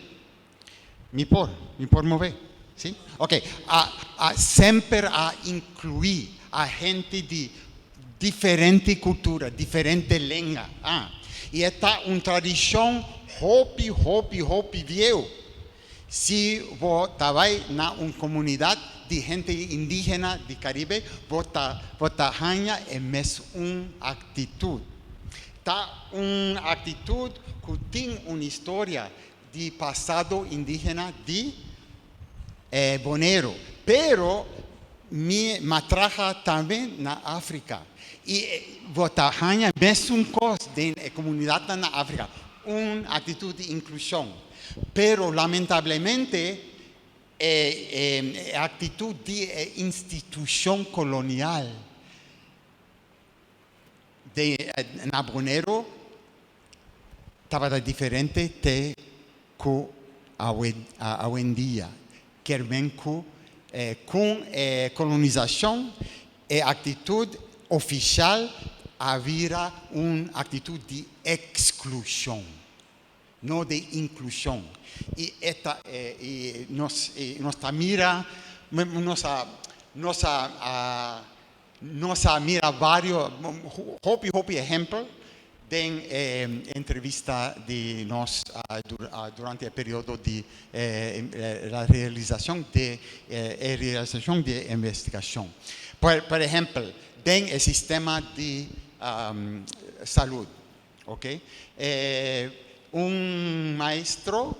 Me por mover, sim? Ok. Sempre a incluir a gente de diferente cultura, diferente língua. E está uma tradição hopi viu. Se você trabalha na uma comunidade de gente indígena do Caribe, você ganha a mesma atitude. Tá uma atitude que tiene una historia de pasado indígena de Boneiru, pero me traja también na África. Y votahanha mesmo cosa de comunidad na África, una actitud de inclusión. Pero lamentablemente, actitud de institución colonial de na Boneiru estaba diferente de que hoy en día. Que ven con colonización y actitud oficial había una actitud de exclusión, no de inclusión. Y esta nos mira, nos mira varios hopi ejemplos de entrevista de nos durante el periodo de la realización de investigación. Por ejemplo, en el sistema de salud, ¿okay? Un maestro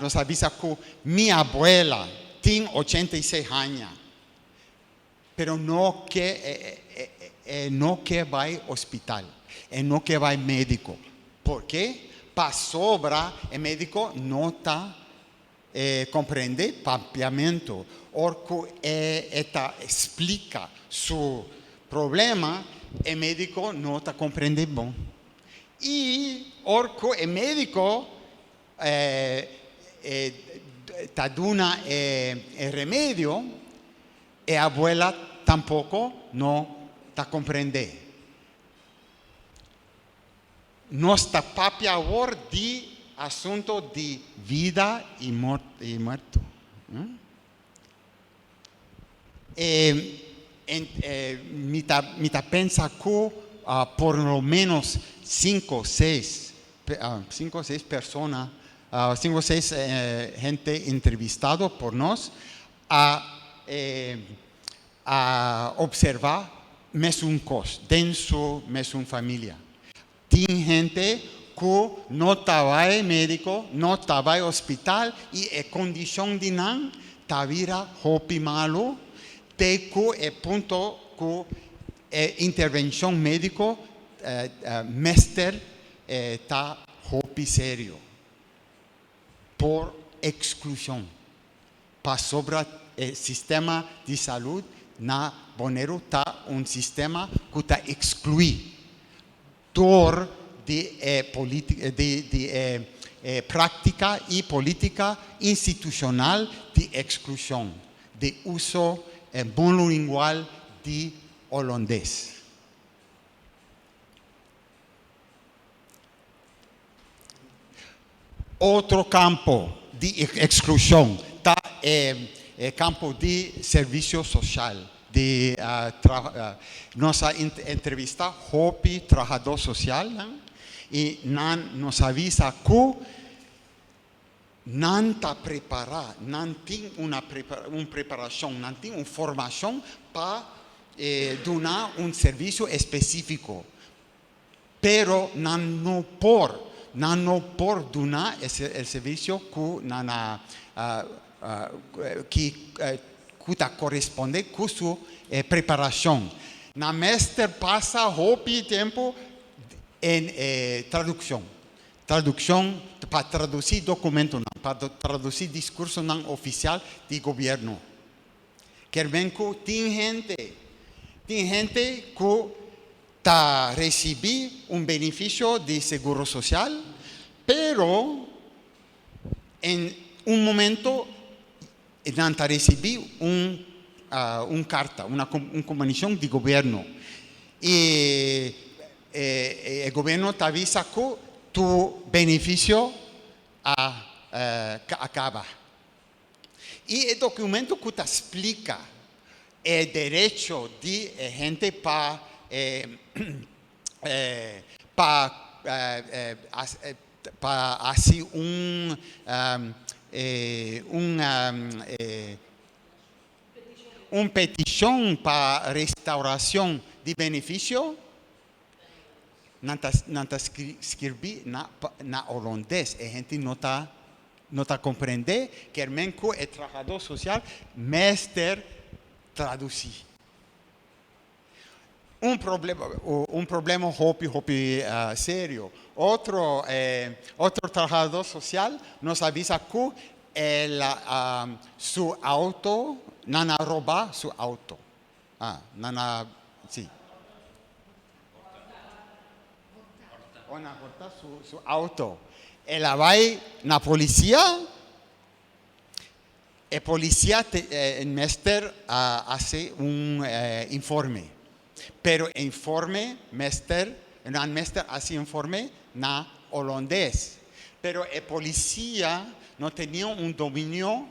nos avisa que mi abuela tiene 86 años, pero no que va al hospital, no que va al médico. ¿Por qué? Para sobra, el médico no está comprende papiamento, porque explica su problema, el médico no está comprende bon. Y porque el médico está dando el remedio, la abuela tampoco no está comprende. No está papia ahora de asunto de vida y muerto. Me pensa que por lo menos 5 o 6 personas, 5 o 6 gente entrevistado por nos a observar mesmo cos dentro mesmo familia. Tiene gente que no estaba al médico, no estaba al hospital y la condición de nan estaba hopi malo, de que el punto que intervención médico mester está hopi serio por exclusión. Para sobre el sistema de salud na Boneiru está un sistema que está excluido de práctica y política institucional de exclusión, de uso monolingual de holandés. Otro campo de exclusión está el campo de servicio social. Nos entrevista Hopi, trabajador social, y nos avisa que no está preparado, no tiene una preparación, no tiene una formación para dar un servicio específico, pero no por dar el servicio que corresponde con su preparación. La maestra pasa hopi tiempo en traducción para traducir documentos, para traducir discurso oficial del gobierno. Que ven que tiene gente que está recibiendo un beneficio de seguro social, pero en un momento no recibido una carta, una comunicación del gobierno. Y el gobierno te avisa que tu beneficio acaba. Y el documento que te explica el derecho de gente para hacer una petición para restauración de beneficio nanta escrevi na holandês. A gente não tá compreende que o trabalhador social mestre traduzir. Problema hopi sério. Outro trabalhador social nos avisa que su auto, nana roubar su auto. Sim. Ona corta su auto. Ela vai na polícia. A polícia mestre hace informe. Pero informe mestre hace informe na holandês. Pero a polícia não tinha dominio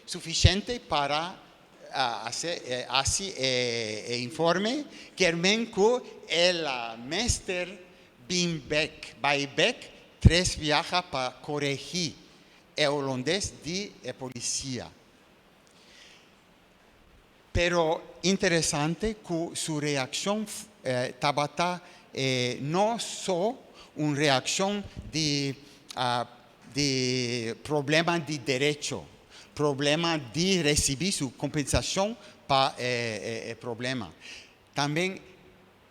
suficiente para hacer informe, que el mestre vai back 3 viaja para corregir el holandés de policía. Pero interesante que su reacción estaba no solo una reacción de problema de derecho, problema de recibir su compensación para el problema. También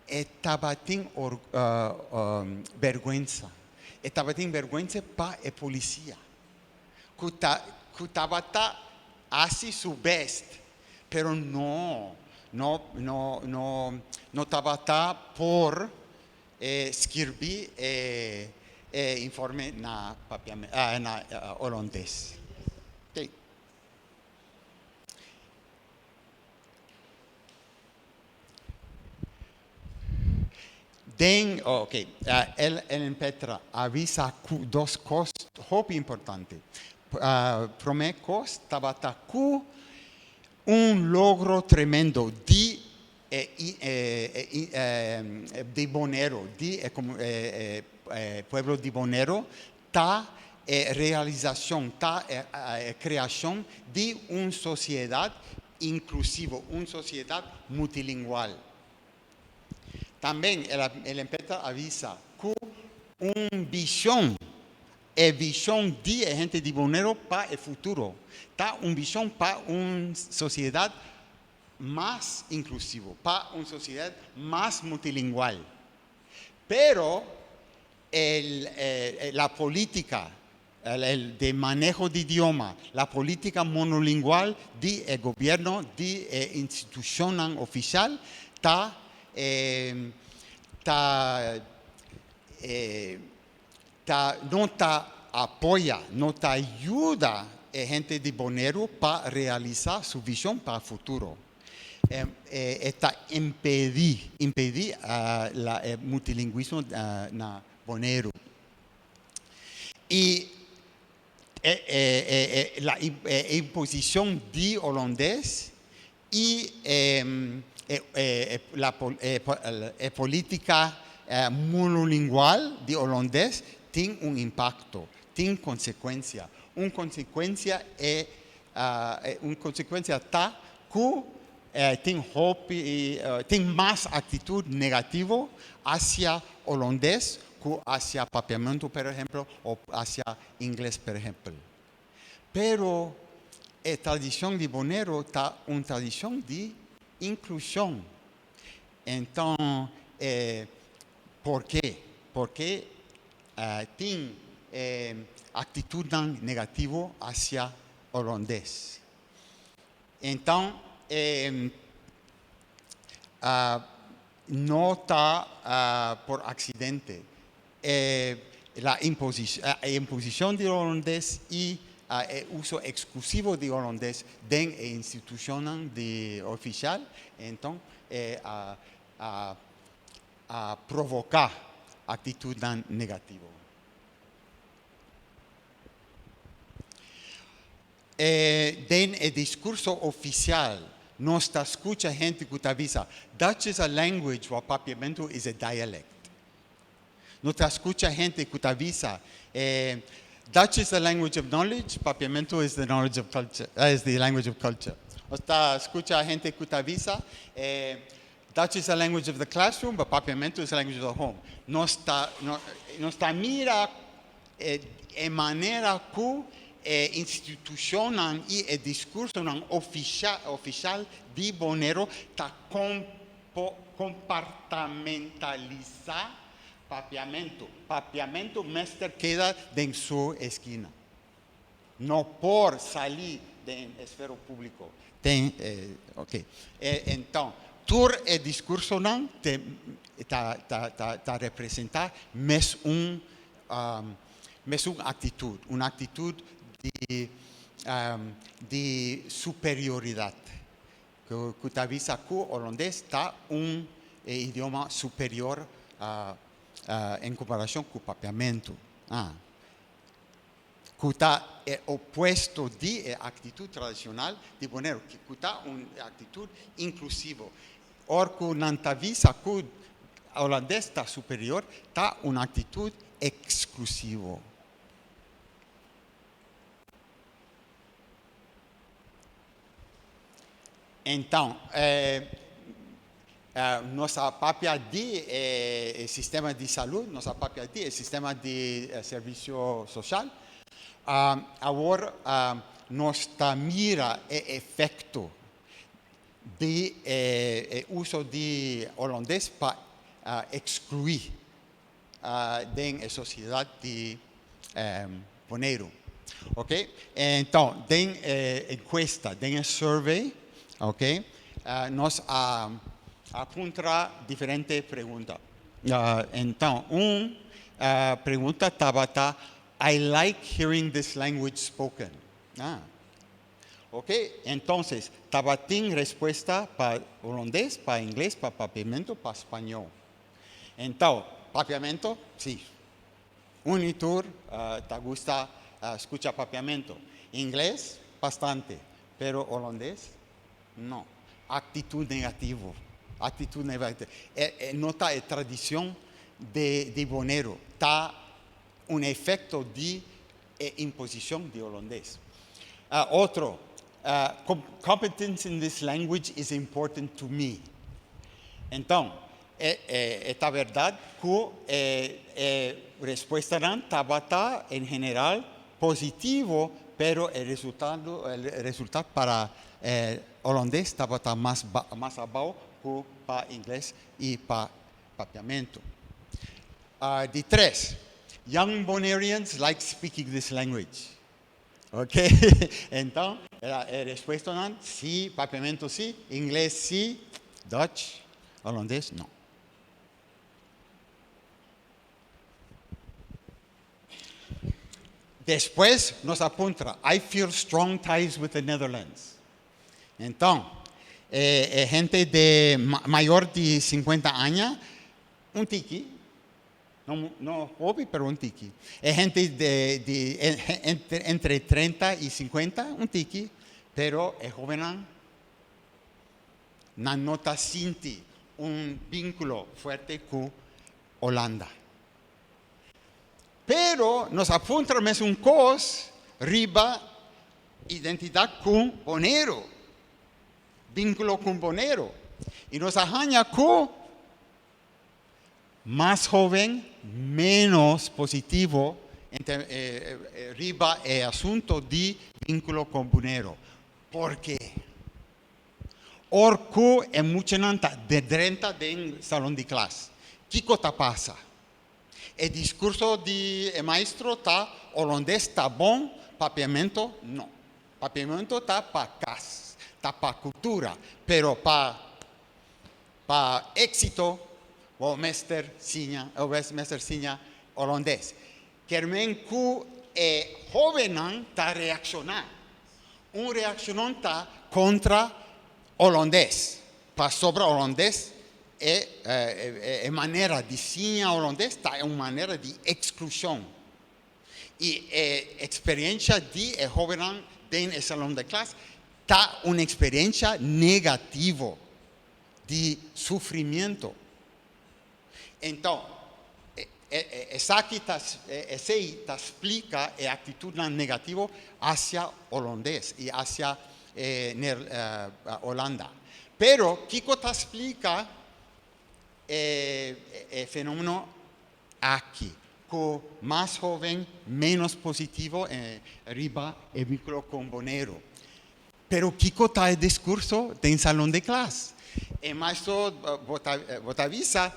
estaba teniendo vergüenza. Estaba teniendo vergüenza para la policía. Que estaba haciendo su best, pero no estaba por escribir informe na holandês. Okay. El Petra avisa dos cosas muy importantes. Primer cosa, estaba un logro tremendo de Boneiru, pueblo de Boneiru, realización, creación de una sociedad inclusiva, una sociedad multilingüe. También el empresa avisa que una visión de gente de Boneiru para el futuro, una visión para una sociedad más inclusiva, para una sociedad más multilingüe. Pero la política de manejo de idioma, la política monolingual del gobierno, de institución oficial, no apoya, no ayuda a gente de Boneiru para realizar su visión para el futuro. Está impedir el multilingüismo en Boneiru. Y la imposición de holandés y la política monolingual de holandés tiene un impacto, tiene consecuencia. Una consecuencia está que tiene más actitud negativa hacia holandés que hacia papiamento, por ejemplo, o hacia inglés, por ejemplo. Pero la tradición de Boneiru está una tradición de inclusión. Entonces, ¿por qué? Porque tiene actitud negativa hacia holandés. Entonces, no está por accidente. La imposición de holandés y el uso exclusivo de holandés en la institución oficial, entonces, a provocar actitud negativa. En el discurso oficial, no está escucha gente que avisa, Dutch is a language, while papiamento is a dialect. No está escucha gente que avisa, Dutch is the language of knowledge, papiamento is the knowledge of culture, is the language of culture. No está escucha gente que avisa, Dutch is the language of the classroom, but papiamento is the language of the home. Nostra mira e manera que institucional e discurso oficial di Boneiru ta compartamentalizar papiamento. Papiamento mester queda en su esquina. No por salir del esfero público. Okay. Então, tur e discurso não ta representar mes actitud, uma atitude de superioridade. Que ta visa que o holandês está idioma superior em comparação com o papiamento. Que está opuesto de atitude tradicional de Boneiru, que está uma atitude inclusiva. Orque não ta visa que o holandês está superior, está uma atitude exclusiva. Então, nossa papia de sistema de saúde, nossa papia de sistema de serviço social, agora nossa mira é efeito de uso de holandês para excluir da sociedade de Boneiru. Ok? Então, tem encuesta, tem survey. Ok, nós apuntamos diferentes perguntas. Então, pergunta estava: I like hearing this language spoken. Ok, então, estava tem resposta para holandês, para inglês, para papiamento, para espanhol. Então, papiamento, sim. Unitur, te gusta escuchar papiamento. Inglês, bastante. Pero holandês, não. Atitude negativa. Atitude negativa. Nota a tradição de Boneiru. Está efeito de imposição de holandês. Outro. Competence in this language is important to me. Então, é a verdade que a resposta estava em geral positivo, pero o resultado para holandês estava mais abaixo que para inglês e para papiamento. De 3, young Bonairians like speaking this language. Ok? Então, a resposta não, sim, papiamento sim, inglês sim, Dutch, holandês não. Depois, nos apunta, I feel strong ties with the Netherlands. Então, gente de maior de 50 anos, tiki, não hobby, pero tiki. Gente de entre 30 e 50, tiki, pero joven não nota sinti vínculo forte com Holanda. Pero nos apuntamos coisa riba identidade com Boneiru, vínculo com Boneiru. E nos arranha com mais jovem, menos positivo, riba é assunto de vínculo com Boneiru. Por quê? Porque é muito nanta de 30 em salão de classe. Que coisa passa? O discurso de maestro está holandês, está bom, papiamento não. Papiamento está para casa, está para cultura, pero para êxito, o mestre sinha holandês. Querem que o jovem está reaccionando. Reaccionando está contra holandês, para sobre holandês. É maneira de sinha holandês, é uma maneira de exclusão. E a experiência de jovem dentro do salão de classe está uma experiência negativa de sofrimento. Então, esei explica a atitude negativa hacia holandês e hacia Holanda. Pero, Kiko te explica fenómeno aquí, con más joven, menos positivo, arriba el vínculo con Boneiru. Pero Kiko está el discurso de un salón de clase. El maestro te avisaba,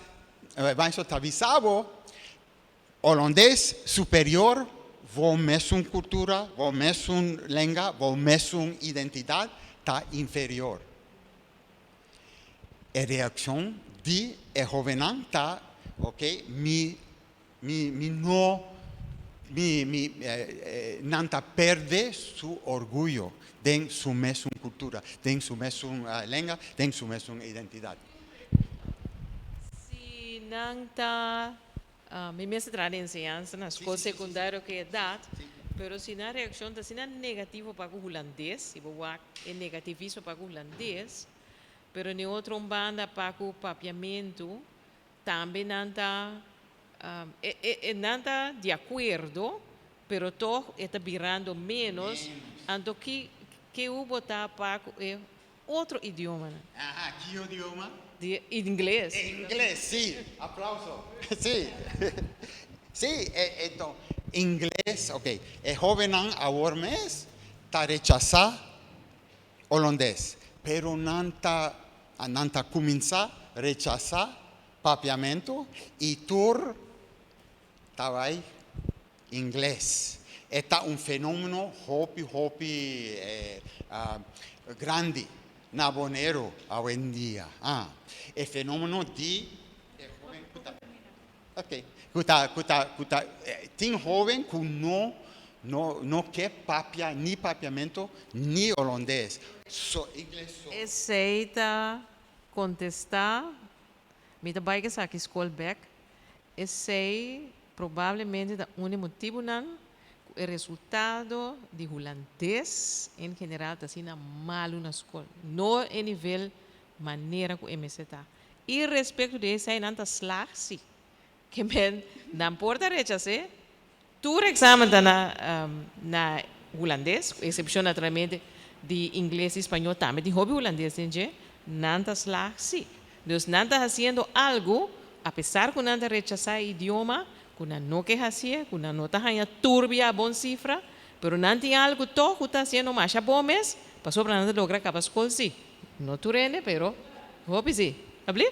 holandés superior, vos mesmo cultura, vos mesmo lengua, vos mesmo identidad, está inferior. La reacción de joven está, ok, nanta perde su orgullo de su mesma cultura, de su mesma lengua, de su mesma identidad. Si nanta mi mesa trae enseñanza na escola secundária que é dado, pero se na reação está sendo negativo para o holandês, se você é negativismo para o holandês, pero em outra banda para o papiamento, também nanta nanta de acordo, pero todo está virando menos, ando que o botar para outro idioma. Ah, ¿qué idioma? De inglês. Inglés, sí. Aplauso. Sí. Sí, entonces, inglés, ok. El joven ahora mes está rechazado holandés, pero nanta comienza a rechazar papiamento y tur estaba ahí inglés. Está un fenómeno grande na Boneiru hoy en día. El fenómeno de tin joven que no quer ni papiamento ni holandés. Aceita contestar, me da que saque escola back. Esei provavelmente da motivo não o resultado de holandês em geral está sendo malo na escola, não em nível maneira que o MC está. E respeito de esse aí não está slag-se, que men não importa rechazar, tu exame está na holandês, exceção naturalmente de inglês e espanhol também, de hobby holandês, entende? Não está slag-se. Então, não está fazendo algo, apesar que não está rechazar o idioma, que não quer fazer, que não está ganhando turbia a boa cifra, pero não tem algo todo que está haciendo mais bom mês, passou para não lograr capaz de escola, sim. Não turene, pero, hobby, sim. Abli?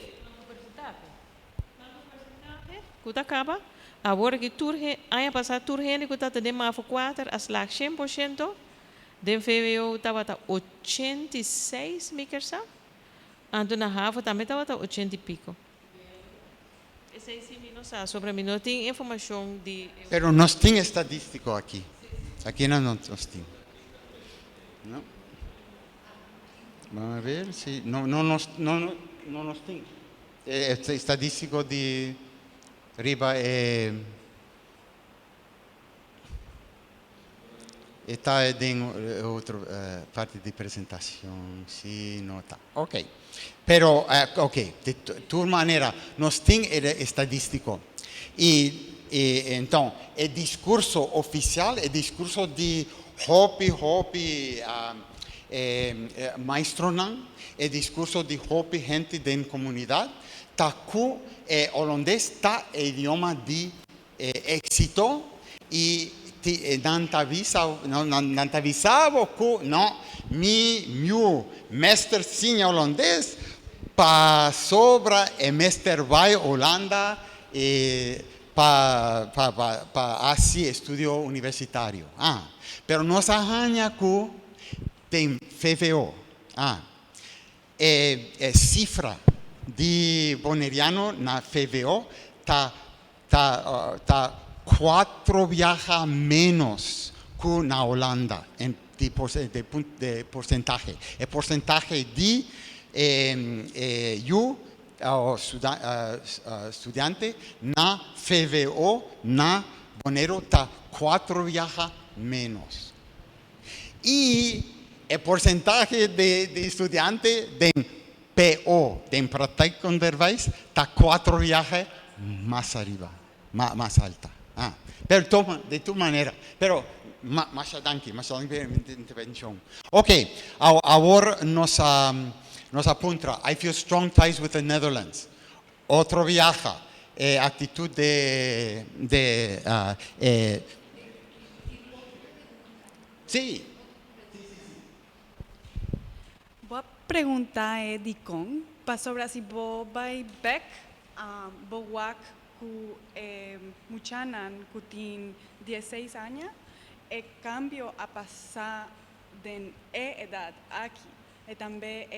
Que acaba, agora que haya passado turgene, que está tendo mais 4, as lag 100%, de fevereiro estava 86, me quer saber? Anto na Rafa também estava 80 e pico. Esse aí sim não sabe sobre mim, não tem informação de... Pero nós tem estadístico aqui. Aqui não nós tem. Não? Vamos ver se... Não nós tem. Estadístico de... Riba está en otra parte de presentación, sí, no está. Ok, pero, ok, de tu manera, nos tiene el estadístico. Y entonces, el discurso oficial, el discurso de maestro, el discurso de gente de la comunidad, taku holandés está el idioma de éxito y nantavisavo que no meu mestre sim holandês para sobra el mestre vai Holanda para hasi estudio universitario. Pero nos arranha que tem FVO. Cifra de boneriano na FVO está 4 viajes menos que na Holanda de porcentaje. El porcentaje de estudiante na FVO na Boneiru está 4 viajes menos. Y el porcentaje de estudiante de PO, de práctica onderwijs, está 4 viajes más arriba, más alta. Pero de tu manera, pero más adelante de intervención. Ok, ahora nos apunta, I feel strong ties with the Netherlands. otro viaja, actitud sí. Boa pergunta é de com, para sobre se bo vai back, bo wak ku muchanan ku tin 16 anos, e cambio a passar den edad aqui, e também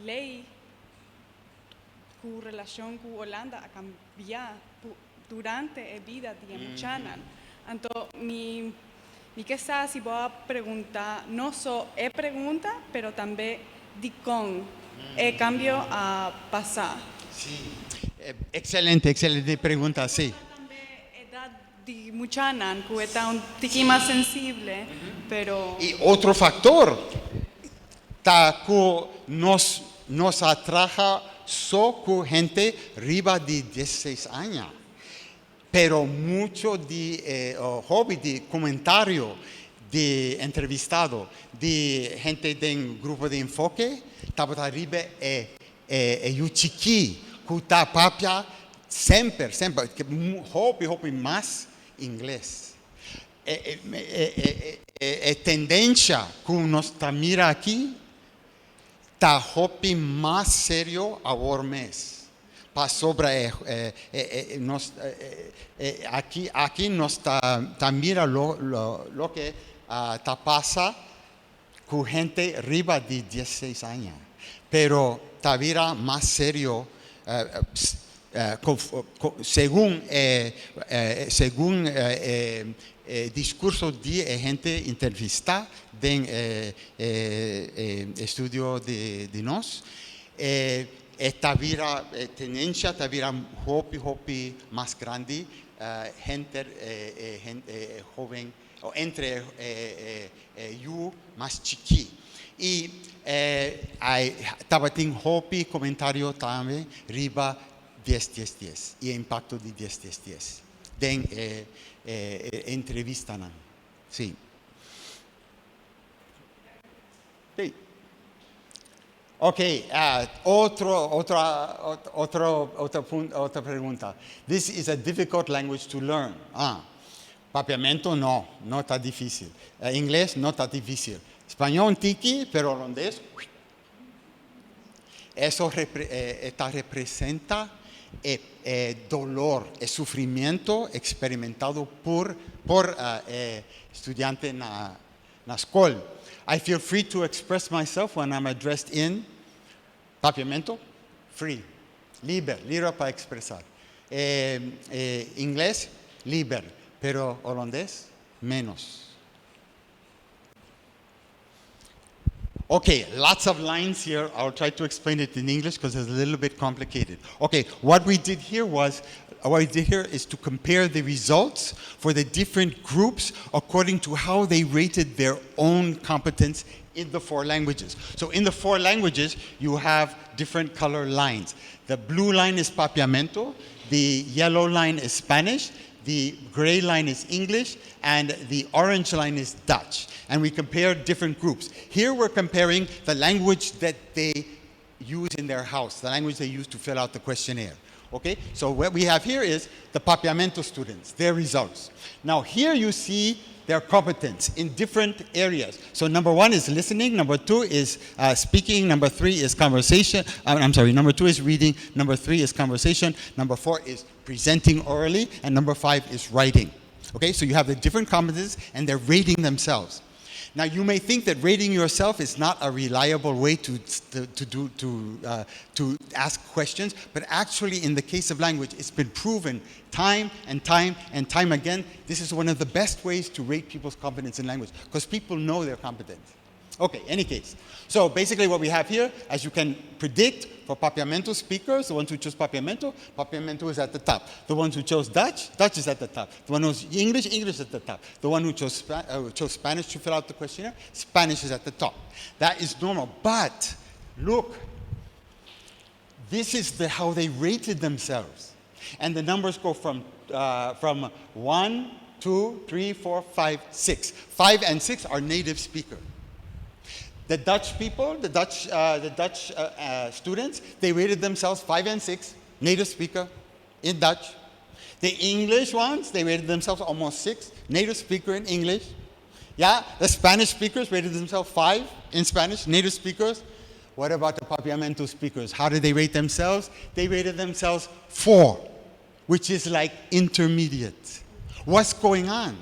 lei com relação com Holanda a cambiar durante a vida de muchanan. Então, mi quizá si voy a preguntar, no solo pergunta, pero también de con, cambio a pasar. Sí. Excelente pregunta, sí. También edad de muchanan, que está un poquito más sensible, pero... Y otro factor, que nos atraja solo gente arriba de 16 años. Pero mucho de hobby, de comentario, de entrevistado, de gente del grupo de enfoque, estaba arriba yo chiqui, que está papia siempre, hobby más inglés. Tendencia que nos mira aquí, está hobby más serio ahora mes. Sobre aquí nos está mira lo que pasa con gente arriba de 16 años, pero está mira más serio según discurso de gente entrevistada en estudio de nos. Esta vida tendencia, esta vida hobby más grande, gente joven, o entre yo más chiqui. Y estaba en hobby comentario también, arriba 10-10-10, y impacto de 10-10-10. Den entrevista, sí. Sí. Ok, otra pregunta. This is a difficult language to learn. Papiamento no está difícil. Inglés no está difícil. Español tiki, pero holandés. Eso representa dolor, sufrimiento experimentado por estudiante en la escuela. I feel free to express myself when I'm addressed in papiamento, free, libre para expresar. Inglés, libre, pero holandés, menos. Okay, lots of lines here. I'll try to explain it in English because it's a little bit complicated. Okay, what we did here is to compare the results for the different groups according to how they rated their own competence in the 4 languages. So in the 4 languages, you have different color lines. The blue line is papiamento, the yellow line is Spanish, the gray line is English, and the orange line is Dutch. And we compare different groups. Here we're comparing the language that they use in their house, the language they use to fill out the questionnaire. Okay, so what we have here is the papiamento students, their results. Now here you see their competence in different areas. So number 1 is listening, number 2 is speaking, number 3 is conversation, number 2 is reading, number 3 is conversation, number 4 is presenting orally, and number 5 is writing. Okay, so you have the different competences and they're rating themselves. Now you may think that rating yourself is not a reliable way to ask questions, but actually in the case of language, it's been proven time and time again. This is one of the best ways to rate people's competence in language because people know they're competent. Okay, any case. So basically what we have here, as you can predict, for papiamento speakers, the ones who chose papiamento is at the top. The ones who chose Dutch is at the top. The one who chose English is at the top. The one who chose Spanish to fill out the questionnaire, Spanish is at the top. That is normal. But look, this is how they rated themselves. And the numbers go from 1, 2, 3, 4, 5, 6. 5 and 6 are native speakers. The Dutch people, the Dutch students, they rated themselves 5 and 6 native speaker in Dutch. The English ones, they rated themselves almost 6, native speaker in English. Yeah, the Spanish speakers rated themselves 5 in Spanish, native speakers. What about the Papiamento speakers? How did they rate themselves? They rated themselves 4, which is like intermediate. What's going on?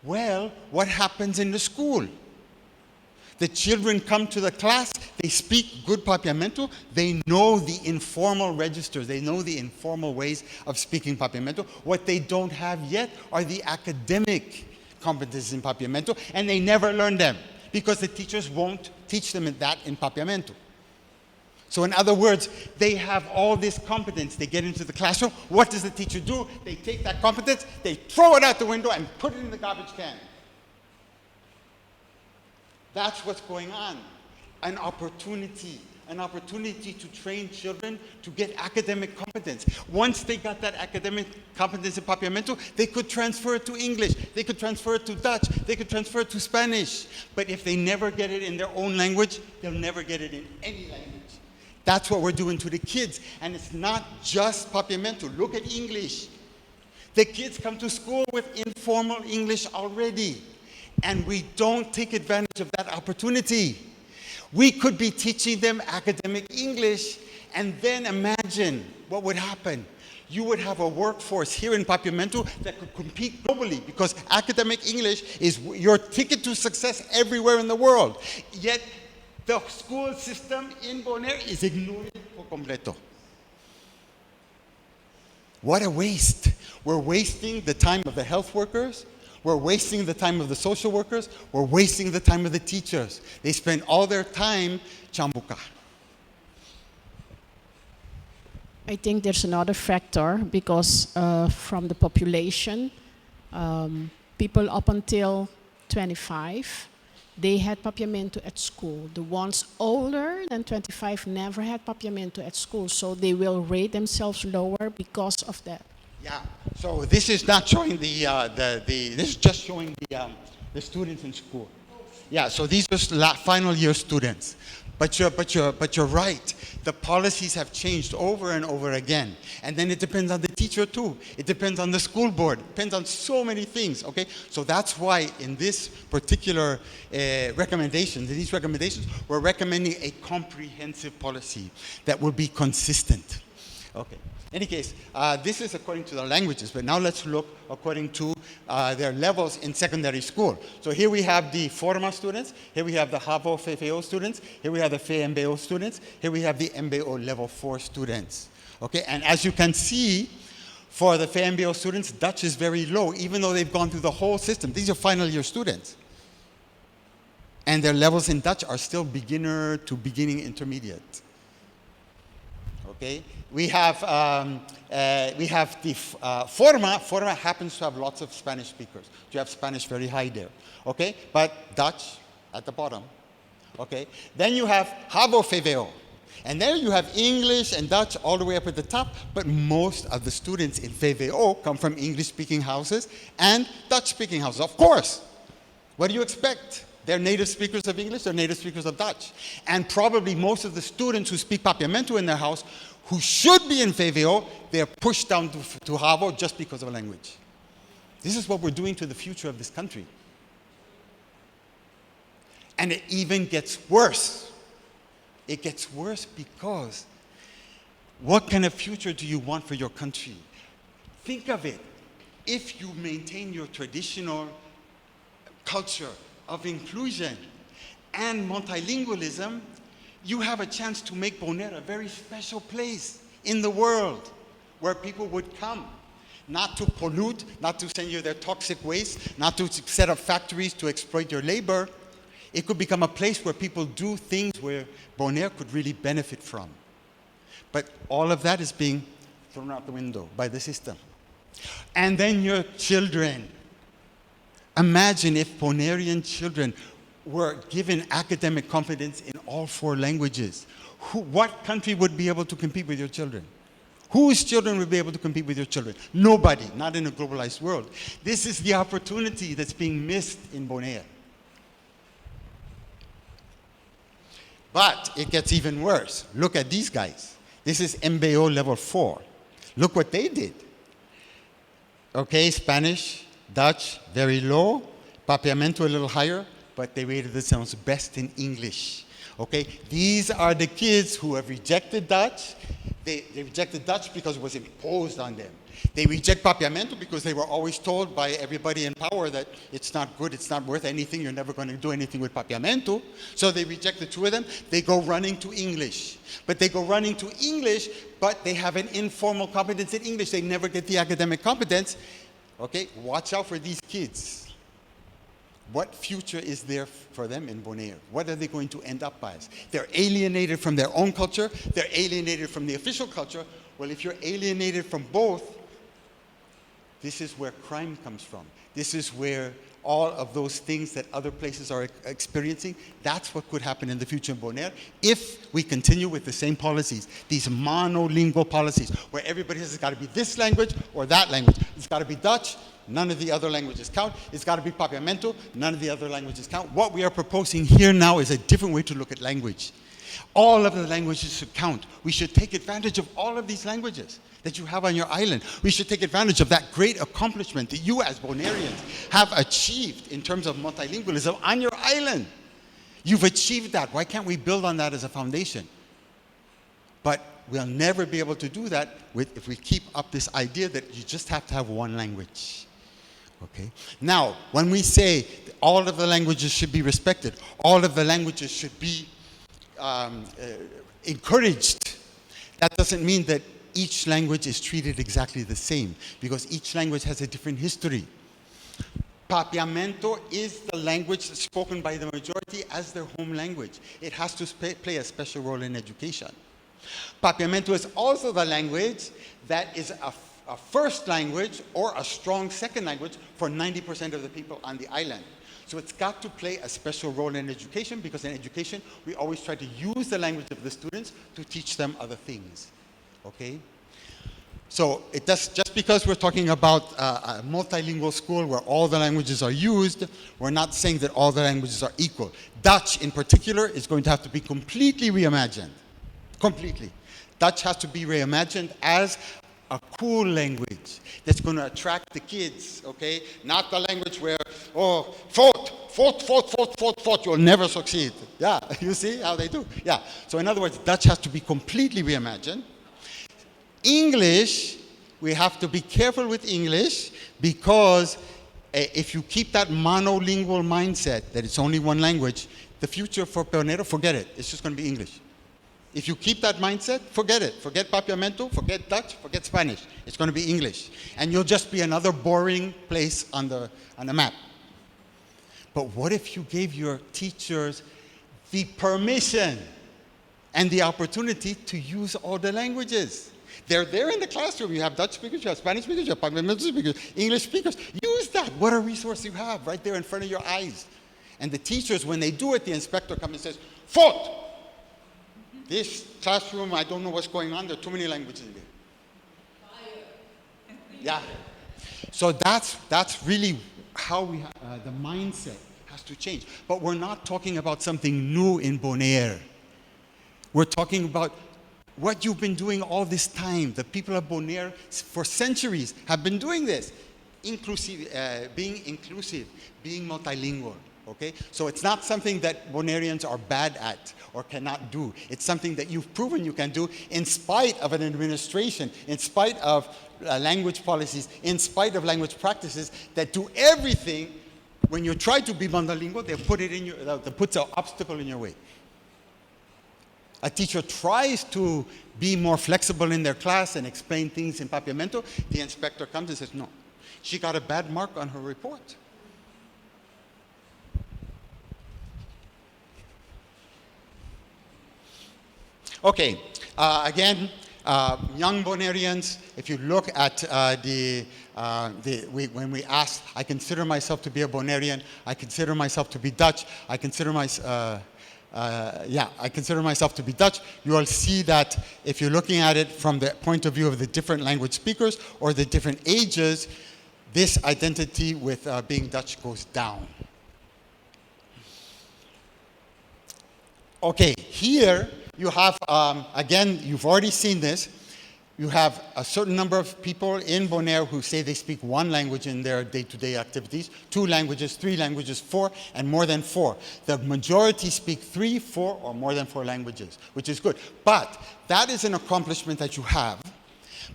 Well, what happens in the school? The children come to the class, they speak good Papiamento, they know the informal registers, they know the informal ways of speaking Papiamento. What they don't have yet are the academic competencies in Papiamento, and they never learn them because the teachers won't teach them that in Papiamento. So in other words, they have all this competence. They get into the classroom. What does the teacher do? They take that competence, they throw it out the window and put it in the garbage can. That's what's going on. An opportunity to train children to get academic competence. Once they got that academic competence in Papiamento, they could transfer it to English, they could transfer it to Dutch, they could transfer it to Spanish. But if they never get it in their own language, they'll never get it in any language. That's what we're doing to the kids. And it's not just Papiamento. Look at English. The kids come to school with informal English already. And we don't take advantage of that opportunity. We could be teaching them academic English, and then imagine what would happen. You would have a workforce here in Papiamento that could compete globally, because academic English is your ticket to success everywhere in the world. Yet the school system in Boneiru is ignored por completo. What a waste. We're wasting the time of the health workers. We're wasting the time of the social workers. We're wasting the time of the teachers. They spend all their time chambuca. I think there's another factor because from the population, people up until 25, they had Papiamento at school. The ones older than 25 never had Papiamento at school, so they will rate themselves lower because of that. Yeah, so this is not showing this is just showing the students in school. Yeah, so these are final year students. But you're right. The policies have changed over and over again. And then it depends on the teacher too. It depends on the school board. It depends on so many things, okay? So that's why in this particular these recommendations, we're recommending a comprehensive policy that will be consistent. Okay. In any case, this is according to the languages, but now let's look according to their levels in secondary school. So here we have the forma students, here we have the HAVO FFO students, here we have the FMBO students, here we have the MBO level 4 students. Okay, and as you can see, for the FMBO students, Dutch is very low, even though they've gone through the whole system. These are final year students. And their levels in Dutch are still beginner to beginning intermediate. Okay, we have the forma. Forma happens to have lots of Spanish speakers. You have Spanish very high there. Okay, but Dutch at the bottom. Okay, then you have HAVO FVO, and there you have English and Dutch all the way up at the top. But most of the students in FVO come from English-speaking houses and Dutch-speaking houses. Of course, what do you expect? They're native speakers of English, they're native speakers of Dutch. And probably most of the students who speak Papiamento in their house, who should be in FVO, they're pushed down to HAVO just because of language. This is what we're doing to the future of this country. And it even gets worse. It gets worse because what kind of future do you want for your country? Think of it. If you maintain your traditional culture of inclusion and multilingualism, you have a chance to make Boneiru a very special place in the world where people would come, not to pollute, not to send you their toxic waste, not to set up factories to exploit your labor. It could become a place where people do things where Boneiru could really benefit from. But all of that is being thrown out the window by the system. And then your children. Imagine if Boneirian children were given academic competence in all 4 languages. What country would be able to compete with your children? Whose children would be able to compete with your children? Nobody, not in a globalized world. This is the opportunity that's being missed in Boneiru. But it gets even worse. Look at these guys. This is MBO level 4. Look what they did. Okay, Spanish, Dutch, very low. Papiamento a little higher, but they rated themselves best in English. Okay, these are the kids who have rejected Dutch. They rejected Dutch because it was imposed on them. They reject Papiamento because they were always told by everybody in power that it's not good, it's not worth anything, you're never going to do anything with Papiamento. So they reject the two of them. They go running to English. But they go running to English, but they have an informal competence in English. They never get the academic competence. Okay, watch out for these kids. What future is there for them in Boneiru? What are they going to end up as? They're alienated from their own culture. They're alienated from the official culture. Well, if you're alienated from both, this is where crime comes from. This is where all of those things that other places are experiencing, that's what could happen in the future in Boneiru if we continue with the same policies, these monolingual policies, where everybody says it's got to be this language or that language. It's got to be Dutch, none of the other languages count. It's got to be Papiamento, none of the other languages count. What we are proposing here now is a different way to look at language. All of the languages should count. We should take advantage of all of these languages that you have on your island. We should take advantage of that great accomplishment that you as Bonairians have achieved in terms of multilingualism on your island. You've achieved that. Why can't we build on that as a foundation? But we'll never be able to do that if we keep up this idea that you just have to have one language. Okay? Now, when we say all of the languages should be respected, all of the languages should be encouraged, that doesn't mean that each language is treated exactly the same, because each language has a different history. Papiamento is the language spoken by the majority as their home language. It has to play a special role in education. Papiamento is also the language that is a first language or a strong second language for 90% of the people on the island. So it's got to play a special role in education, because in education, we always try to use the language of the students to teach them other things. Okay? So it does, just because we're talking about a multilingual school where all the languages are used, we're not saying that all the languages are equal. Dutch, in particular, is going to have to be completely reimagined. Completely. Dutch has to be reimagined as a cool language that's going to attract the kids, okay? Not the language where, oh, fought, you'll never succeed. Yeah, you see how they do? Yeah. So in other words, Dutch has to be completely reimagined. English, we have to be careful with English, because if you keep that monolingual mindset that it's only one language, the future for Boneiru, forget it. It's just going to be English. If you keep that mindset, forget it. Forget Papiamento, forget Dutch, forget Spanish. It's going to be English. And you'll just be another boring place on the map. But what if you gave your teachers the permission and the opportunity to use all the languages? They're there in the classroom. You have Dutch speakers, you have Spanish speakers, you have Papiamento speakers, English speakers. Use that. What a resource you have right there in front of your eyes. And the teachers, when they do it, the inspector comes and says, "Fault! This classroom, I don't know what's going on. There are too many languages in there." Yeah. So that's really how we the mindset has to change. But we're not talking about something new in Boneiru. We're talking about what you've been doing all this time. The people of Boneiru for centuries have been doing this. Being inclusive, being multilingual. Okay? So it's not something that Bonairians are bad at or cannot do. It's something that you've proven you can do in spite of an administration, in spite of language policies, in spite of language practices that do everything. When you try to be monolingual, they put an obstacle in your way. A teacher tries to be more flexible in their class and explain things in Papiamento. The inspector comes and says, "No, she got a bad mark on her report." Okay, again, young Bonairians, if you look at when we ask, I consider myself to be a Bonairian, I consider myself to be Dutch, I consider myself to be Dutch, you will see that if you're looking at it from the point of view of the different language speakers or the different ages, this identity with being Dutch goes down. Okay, here You have, again, you've already seen this. You have a certain number of people in Boneiru who say they speak one language in their day-to-day activities, 2 languages, 3 languages, 4, and more than 4. The majority speak 3, 4, or more than 4 languages, which is good. But that is an accomplishment that you have.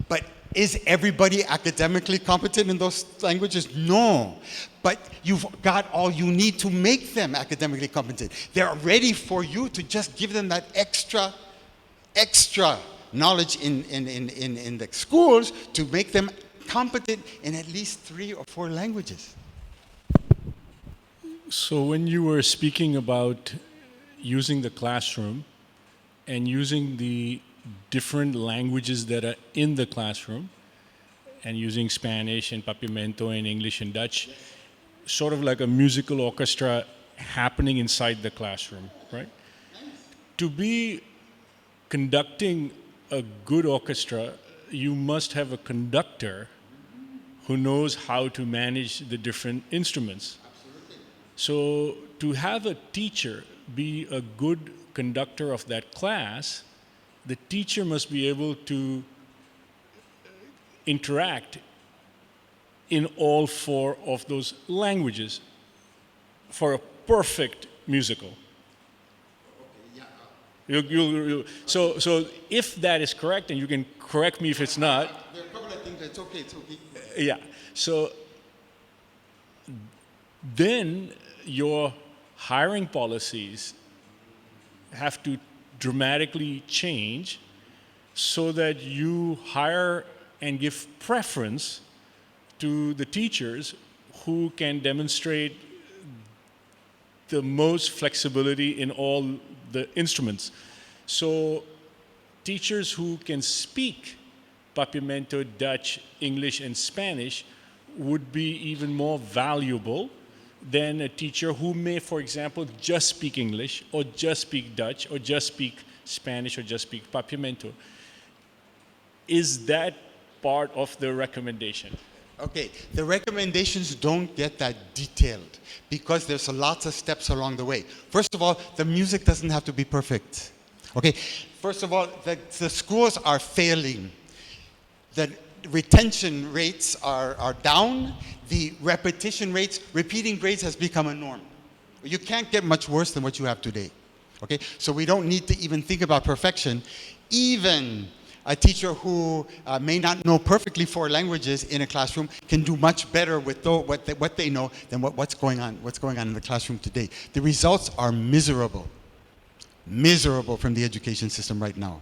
But is everybody academically competent in those languages? No. But you've got all you need to make them academically competent. They're ready for you to just give them that extra knowledge in the schools to make them competent in at least 3 or 4 languages. So when you were speaking about using the classroom and using the different languages that are in the classroom and using Spanish and papiamento and English and Dutch, sort of like a musical orchestra happening inside the classroom, right? To be conducting a good orchestra, you must have a conductor who knows how to manage the different instruments. Absolutely. So to have a teacher be a good conductor of that class, the teacher must be able to interact in all 4 of those languages for a perfect musical. So if that is correct, and you can correct me if it's not. There are a couple of things that's okay, it's okay. Yeah. So then your hiring policies have to dramatically change so that you hire and give preference to the teachers who can demonstrate the most flexibility in all the instruments. So teachers who can speak papiamento, Dutch, English, and Spanish would be even more valuable than a teacher who may, for example, just speak English, or just speak Dutch, or just speak Spanish, or just speak papiamento. Is that part of the recommendation? Okay, the recommendations don't get that detailed because there's lots of steps along the way. First of all, the music doesn't have to be perfect. Okay, first of all, the schools are failing. The retention rates are down. The repetition rates, repeating grades has become a norm. You can't get much worse than what you have today. Okay, so we don't need to even think about perfection. Even a teacher who may not know perfectly 4 languages in a classroom can do much better with what they know than what's going on in the classroom today. The results are miserable from the education system right now.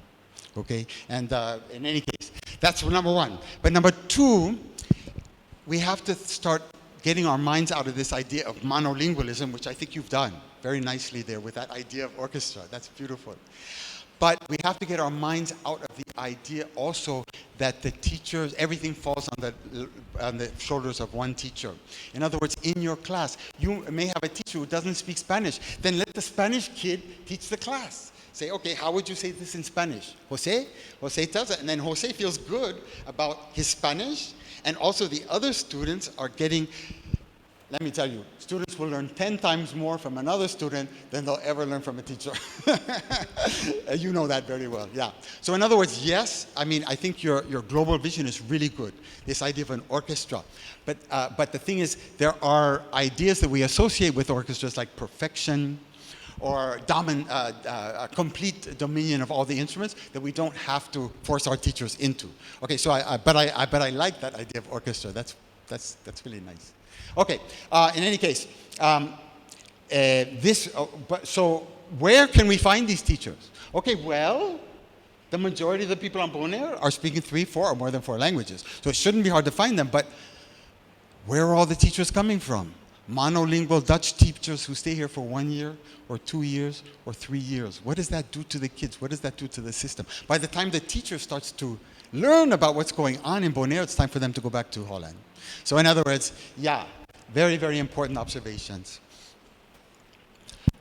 Okay, and in any case, that's number 1. But number 2, we have to start getting our minds out of this idea of monolingualism, which I think you've done very nicely there with that idea of orchestra. That's beautiful. But we have to get our minds out of the idea also that the teachers, everything falls on the shoulders of one teacher. In other words, in your class, you may have a teacher who doesn't speak Spanish. Then let the Spanish kid teach the class. Say, okay, how would you say this in Spanish? Jose? Jose tells it. And then Jose feels good about his Spanish. And also the other students are getting, let me tell you, students will learn 10 times more from another student than they'll ever learn from a teacher. You know that very well, yeah. So in other words, yes, I mean, I think your global vision is really good, this idea of an orchestra. But the thing is, there are ideas that we associate with orchestras like perfection, or a complete dominion of all the instruments that we don't have to force our teachers into. Okay, so but I like that idea of orchestra. That's really nice. Okay, in any case, so where can we find these teachers? Okay, well, the majority of the people on Boneiru are speaking 3, 4, or more than 4 languages. So it shouldn't be hard to find them, but where are all the teachers coming from? Monolingual Dutch teachers who stay here for 1 year, or 2 years, or 3 years. What does that do to the kids? What does that do to the system? By the time the teacher starts to learn about what's going on in Boneiru, it's time for them to go back to Holland. So in other words, yeah, very, very important observations.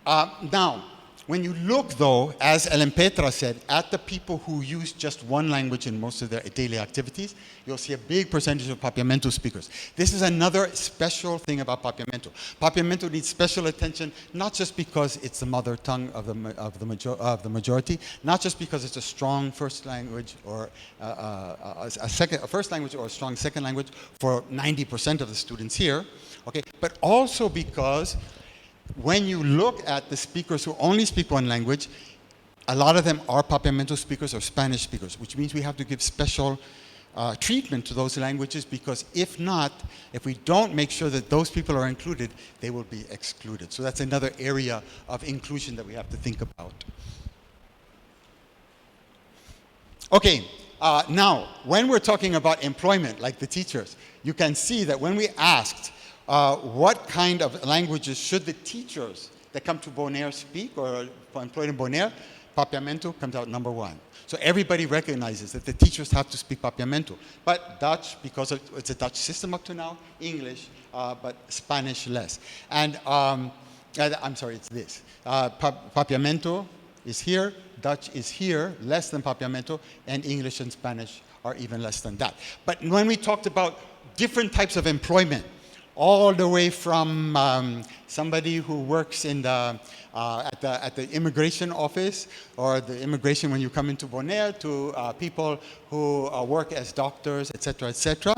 Now, When you look, though, as Ellen Petra said, at the people who use just one language in most of their daily activities, you'll see a big percentage of Papiamento speakers. This is another special thing about Papiamento. Papiamento needs special attention, not just because it's the mother tongue of the majority, not just because it's a strong first language or a first language or a strong second language for 90% of the students here, okay, but also because when you look at the speakers who only speak one language, a lot of them are Papiamento speakers or Spanish speakers, which means we have to give special treatment to those languages, because if not, if we don't make sure that those people are included, they will be excluded. So that's another area of inclusion that we have to think about. Okay, now, when we're talking about employment, like the teachers, you can see that when we asked what kind of languages should the teachers that come to Boneiru speak or are employed in Boneiru, Papiamento comes out number one. So everybody recognizes that the teachers have to speak Papiamento. But Dutch, because it's a Dutch system up to now, English, but Spanish less. And I'm sorry, it's this. Papiamento is here, Dutch is here, less than Papiamento, and English and Spanish are even less than that. But when we talked about different types of employment, all the way from somebody who works in at the immigration office or the immigration when you come into Boneiru to people who work as doctors, etc., etc.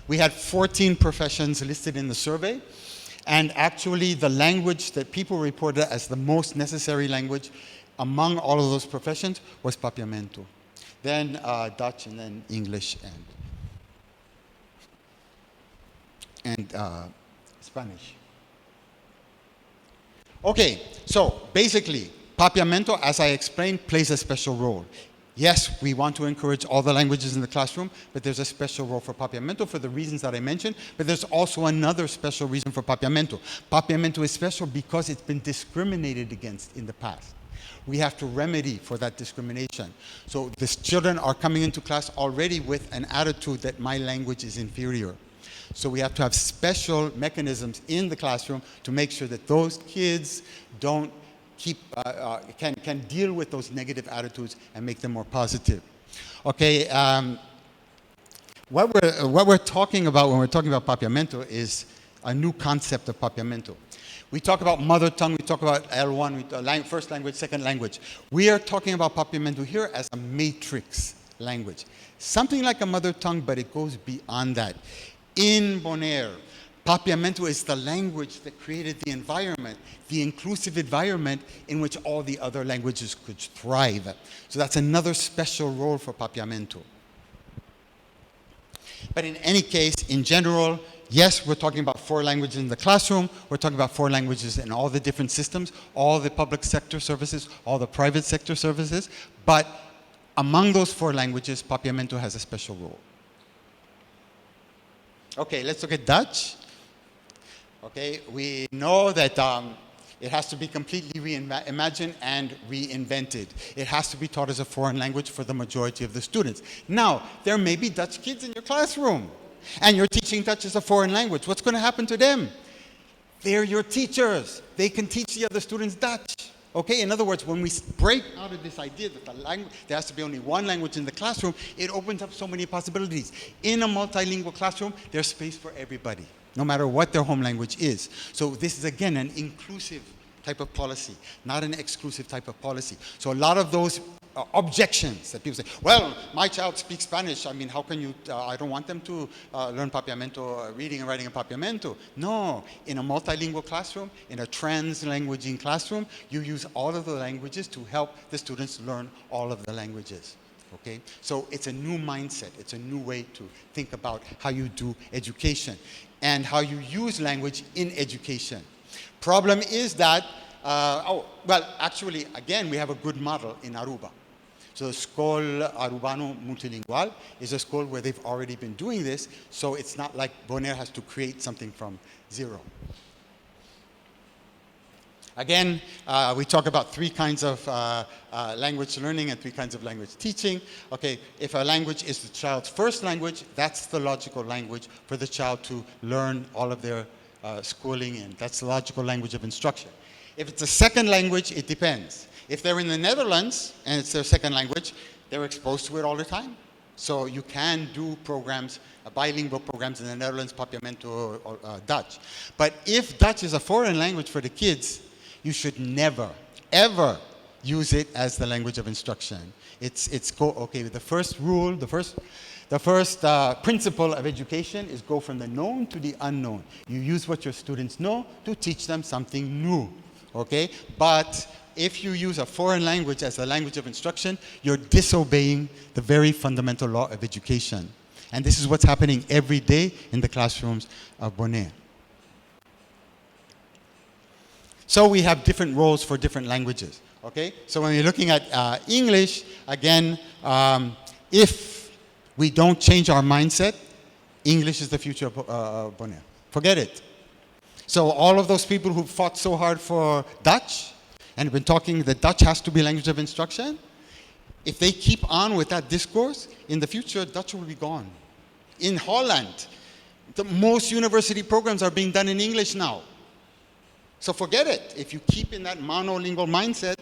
We had 14 professions listed in the survey, and actually the language that people reported as the most necessary language among all of those professions was Papiamento, then Dutch, and then English and Spanish. Okay, so basically, Papiamento, as I explained, plays a special role. Yes, we want to encourage all the languages in the classroom, but there's a special role for Papiamento for the reasons that I mentioned, but there's also another special reason for Papiamento. Papiamento is special because it's been discriminated against in the past. We have to remedy for that discrimination. So the children are coming into class already with an attitude that my language is inferior. So we have to have special mechanisms in the classroom to make sure that those kids don't can deal with those negative attitudes and make them more positive. Okay, what we're talking about when we're talking about Papiamento is a new concept of Papiamento. We talk about mother tongue, we talk about L1, first language, second language. We are talking about Papiamento here as a matrix language. Something like a mother tongue, but it goes beyond that. In Boneiru, Papiamento is the language that created the environment, the inclusive environment in which all the other languages could thrive. So that's another special role for Papiamento. But in any case, in general, yes, we're talking about 4 languages in the classroom. We're talking about 4 languages in all the different systems, all the public sector services, all the private sector services. But among those 4 languages, Papiamento has a special role. Okay, let's look at Dutch. Okay, we know that it has to be completely reimagined and reinvented. It has to be taught as a foreign language for the majority of the students. Now, there may be Dutch kids in your classroom, and you're teaching Dutch as a foreign language. What's going to happen to them? They're your teachers. They can teach the other students Dutch. Okay, in other words, when we break out of this idea that there has to be only one language in the classroom, it opens up so many possibilities. In a multilingual classroom, there's space for everybody, no matter what their home language is. So this is, again, an inclusive type of policy, not an exclusive type of policy. So a lot of those objections that people say, well, my child speaks Spanish, I mean, how can you, I don't want them to learn Papiamento, reading and writing in Papiamento. No, in a multilingual classroom, in a trans-languaging classroom, you use all of the languages to help the students learn all of the languages. Okay, so it's a new mindset, it's a new way to think about how you do education and how you use language in education. Problem is that, actually, again, we have a good model in Aruba. So the School Arubano Multilingual is a school where they've already been doing this, so it's not like Boneiru has to create something from zero. Again, we talk about 3 kinds of language learning and 3 kinds of language teaching. Okay, if a language is the child's first language, that's the logical language for the child to learn all of their schooling in. That's the logical language of instruction. If it's a second language, it depends. If they're in the Netherlands and it's their second language, they're exposed to it all the time. So you can do programs, bilingual programs in the Netherlands, Papiamento or Dutch. But if Dutch is a foreign language for the kids, you should never, ever use it as the language of instruction. Okay, the first rule, the first principle of education is go from the known to the unknown. You use what your students know to teach them something new, okay? But if you use a foreign language as a language of instruction, you're disobeying the very fundamental law of education. And this is what's happening every day in the classrooms of Boneiru. So we have different roles for different languages, okay? So when you're looking at English, again, if we don't change our mindset, English is the future of Boneiru. Forget it. So all of those people who fought so hard for Dutch and have been talking that Dutch has to be language of instruction, if they keep on with that discourse, in the future, Dutch will be gone. In Holland, most university programs are being done in English now. So forget it. If you keep in that monolingual mindset,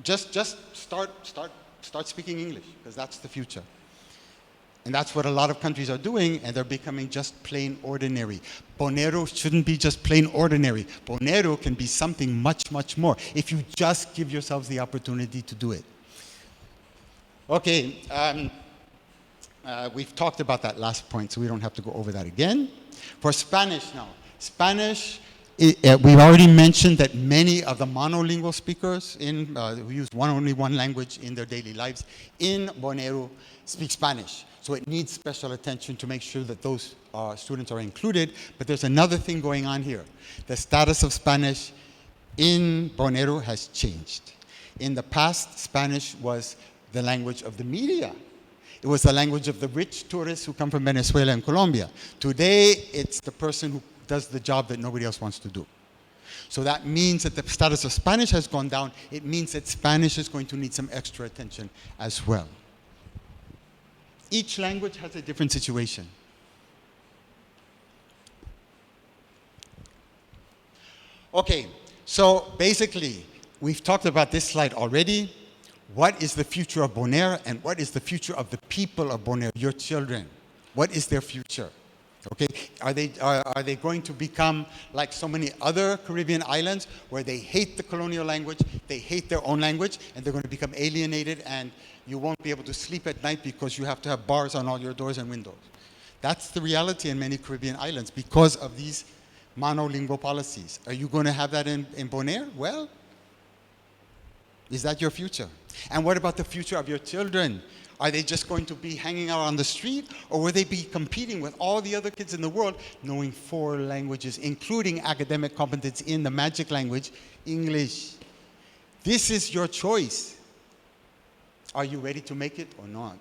just start speaking English, because that's the future. And that's what a lot of countries are doing, and they're becoming just plain ordinary. Boneiru shouldn't be just plain ordinary. Boneiru can be something much, much more if you just give yourselves the opportunity to do it. Okay, we've talked about that last point, so we don't have to go over that again. For Spanish now. Spanish, we've already mentioned that many of the monolingual speakers who use only one language in their daily lives in Boneiru speak Spanish. So it needs special attention to make sure that those students are included. But there's another thing going on here. The status of Spanish in Boneiru has changed. In the past, Spanish was the language of the media. It was the language of the rich tourists who come from Venezuela and Colombia. Today, it's the person who does the job that nobody else wants to do. So that means that the status of Spanish has gone down. It means that Spanish is going to need some extra attention as well. Each language has a different situation. Okay, so basically, we've talked about this slide already. What is the future of Boneiru, and what is the future of the people of Boneiru, your children? What is their future? Okay, are they going to become like so many other Caribbean islands where they hate the colonial language, they hate their own language, and they're going to become alienated, and you won't be able to sleep at night because you have to have bars on all your doors and windows? That's the reality in many Caribbean islands because of these monolingual policies. Are you going to have that in Boneiru? Well, is that your future? And what about the future of your children? Are they just going to be hanging out on the street, or will they be competing with all the other kids in the world knowing 4 languages, including academic competence in the magic language, English? This is your choice. Are you ready to make it or not?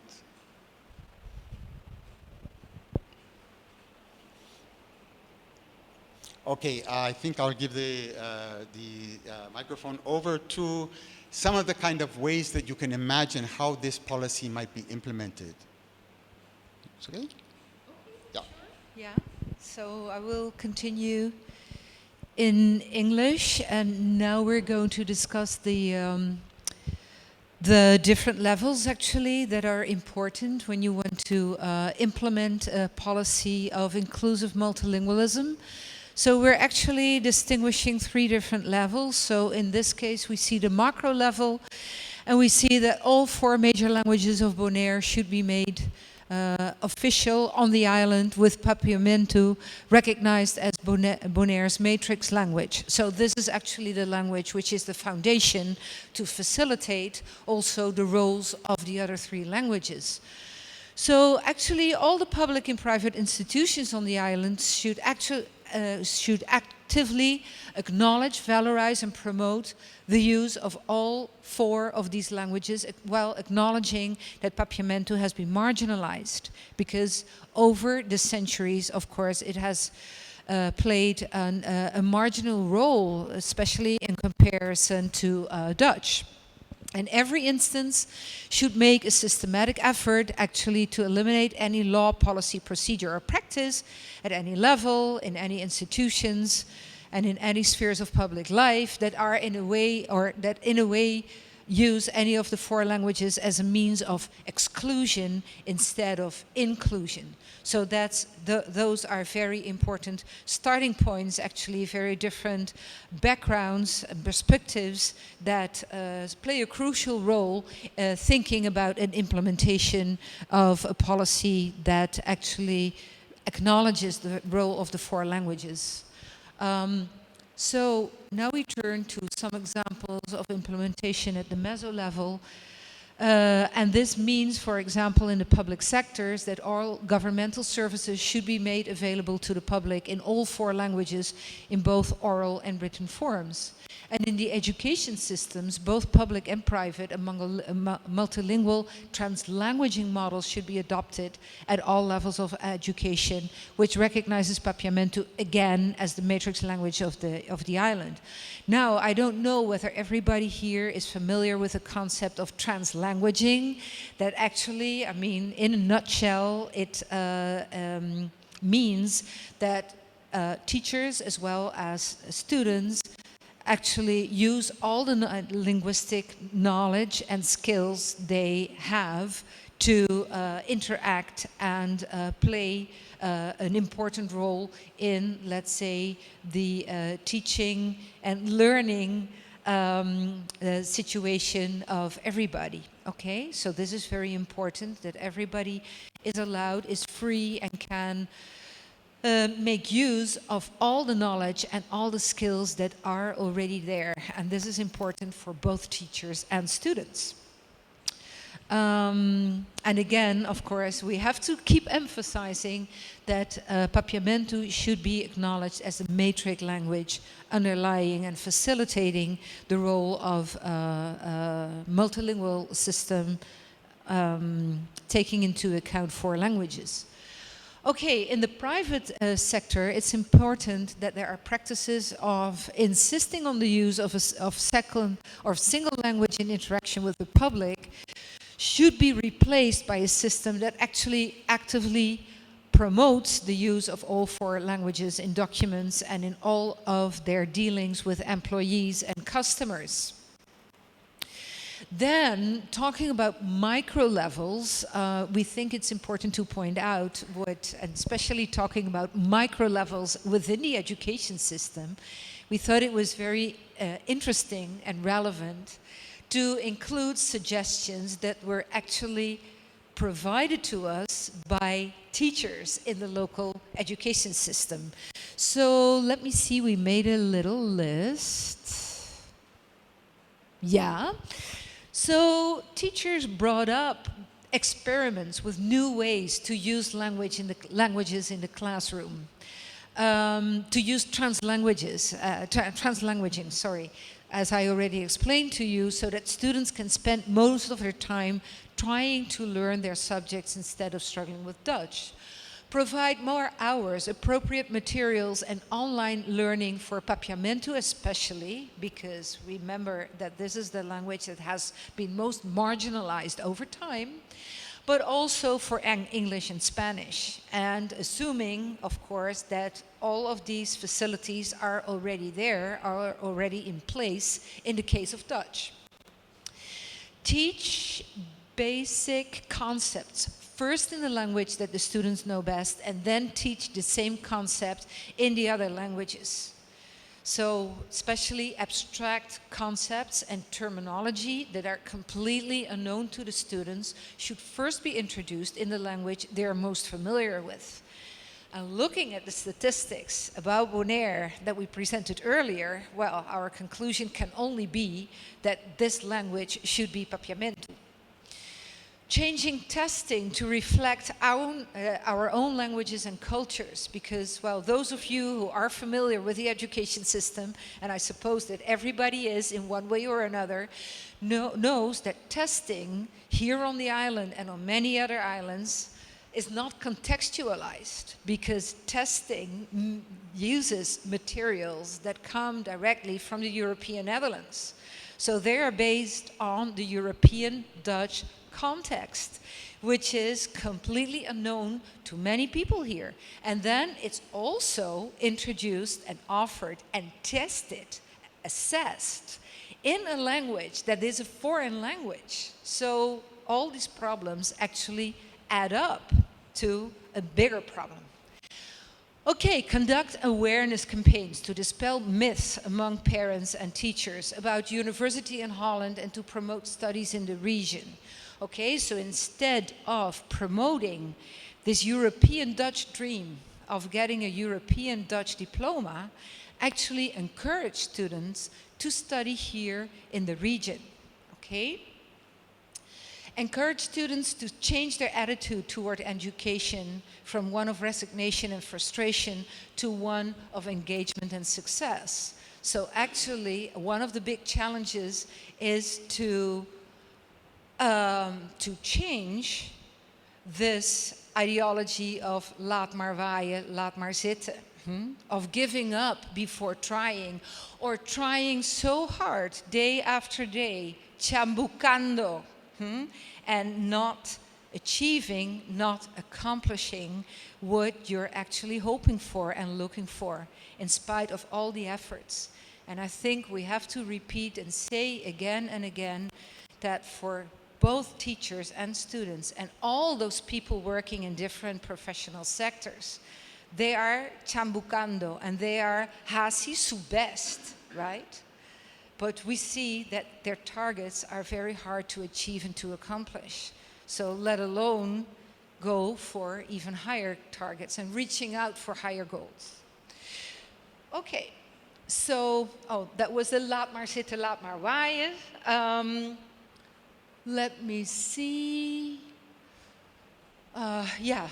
Okay, I think I'll give the microphone over to some of the kind of ways that you can imagine how this policy might be implemented. Okay? Yeah. Yeah, so I will continue in English, and now we're going to discuss the different levels actually that are important when you want to implement a policy of inclusive multilingualism. So we're actually distinguishing 3 different levels. So in this case, we see the macro level, and we see that all 4 major languages of Boneiru should be made official on the island, with Papiamento recognized as Boneiru's matrix language. So this is actually the language which is the foundation to facilitate also the roles of the other 3 languages. So actually all the public and private institutions on the island should actively acknowledge, valorize and promote the use of all 4 of these languages, while acknowledging that Papiamento has been marginalized, because over the centuries, of course, it has played a marginal role, especially in comparison to Dutch. And every instance should make a systematic effort actually to eliminate any law, policy, procedure or practice at any level, in any institutions, and in any spheres of public life that are in a way use any of the four languages as a means of exclusion instead of inclusion. So those are very important starting points, actually very different backgrounds and perspectives that play a crucial role thinking about an implementation of a policy that actually acknowledges the role of the four languages. So now we turn to some examples of implementation at the meso level. And this means, for example, in the public sectors, that all governmental services should be made available to the public in all four languages in both oral and written forms. And in the education systems, both public and private, multilingual translanguaging models should be adopted at all levels of education, which recognizes Papiamento again as the matrix language of the island. Now, I don't know whether everybody here is familiar with the concept of translanguaging, that actually, I mean, in a nutshell, it means that teachers as well as students actually use all the linguistic knowledge and skills they have to interact and play an important role in, let's say, the teaching and learning situation of everybody. Okay, so this is very important, that everybody is allowed, is free, and can make use of all the knowledge and all the skills that are already there. And this is important for both teachers and students. And again, of course, we have to keep emphasizing that Papiamento should be acknowledged as a matrix language underlying and facilitating the role of multilingual system taking into account four languages. Okay, in the private sector, it's important that there are practices of insisting on the use of second or single language in interaction with the public should be replaced by a system that actually actively promotes the use of all four languages in documents and in all of their dealings with employees and customers. Then, talking about micro levels, we think it's important to point out and especially talking about micro levels within the education system, we thought it was very interesting and relevant to include suggestions that were actually provided to us by teachers in the local education system. So let me see, we made a little list. Yeah. So teachers brought up experiments with new ways to use languages in the classroom, to use translanguaging, as I already explained to you, so that students can spend most of their time trying to learn their subjects instead of struggling with Dutch. Provide more hours, appropriate materials, and online learning for Papiamento especially, because remember that this is the language that has been most marginalized over time, but also for English and Spanish. And assuming, of course, that all of these facilities are already there, are already in place in the case of Dutch. Teach basic concepts first in the language that the students know best, and then teach the same concept in the other languages. So, especially abstract concepts and terminology that are completely unknown to the students should first be introduced in the language they are most familiar with. And looking at the statistics about Boneiru that we presented earlier, well, our conclusion can only be that this language should be Papiamento. Changing testing to reflect our own languages and cultures, because, well, those of you who are familiar with the education system, and I suppose that everybody is in one way or another, knows that testing here on the island and on many other islands is not contextualized, because testing uses materials that come directly from the European Netherlands. So they are based on the European Dutch context, which is completely unknown to many people here. And then it's also introduced and offered and tested, assessed in a language that is a foreign language. So all these problems actually add up to a bigger problem. Okay, conduct awareness campaigns to dispel myths among parents and teachers about university in Holland and to promote studies in the region. Okay, so instead of promoting this European Dutch dream of getting a European Dutch diploma, actually encourage students to study here in the region. Okay? Encourage students to change their attitude toward education from one of resignation and frustration to one of engagement and success. So actually, one of the big challenges is to change this ideology of laat maar waaien, laat maar zitten, of giving up before trying, or trying so hard day after day, chambucando, and not achieving, not accomplishing what you're actually hoping for and looking for, in spite of all the efforts. And I think we have to repeat and say again and again that for both teachers and students and all those people working in different professional sectors, they are chambucando and they are hasi su best, right? But we see that their targets are very hard to achieve and to accomplish. So let alone go for even higher targets and reaching out for higher goals. Okay, so, that was the laat maar zitten, laat maar waaien. Let me see.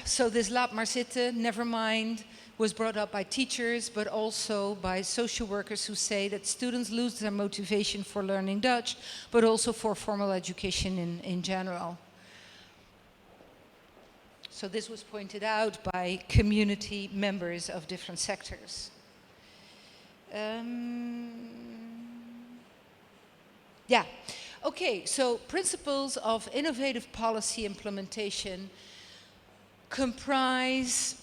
So this laat maar zitten, never mind, was brought up by teachers, but also by social workers who say that students lose their motivation for learning Dutch, but also for formal education in general. So this was pointed out by community members of different sectors. Okay, so principles of innovative policy implementation comprise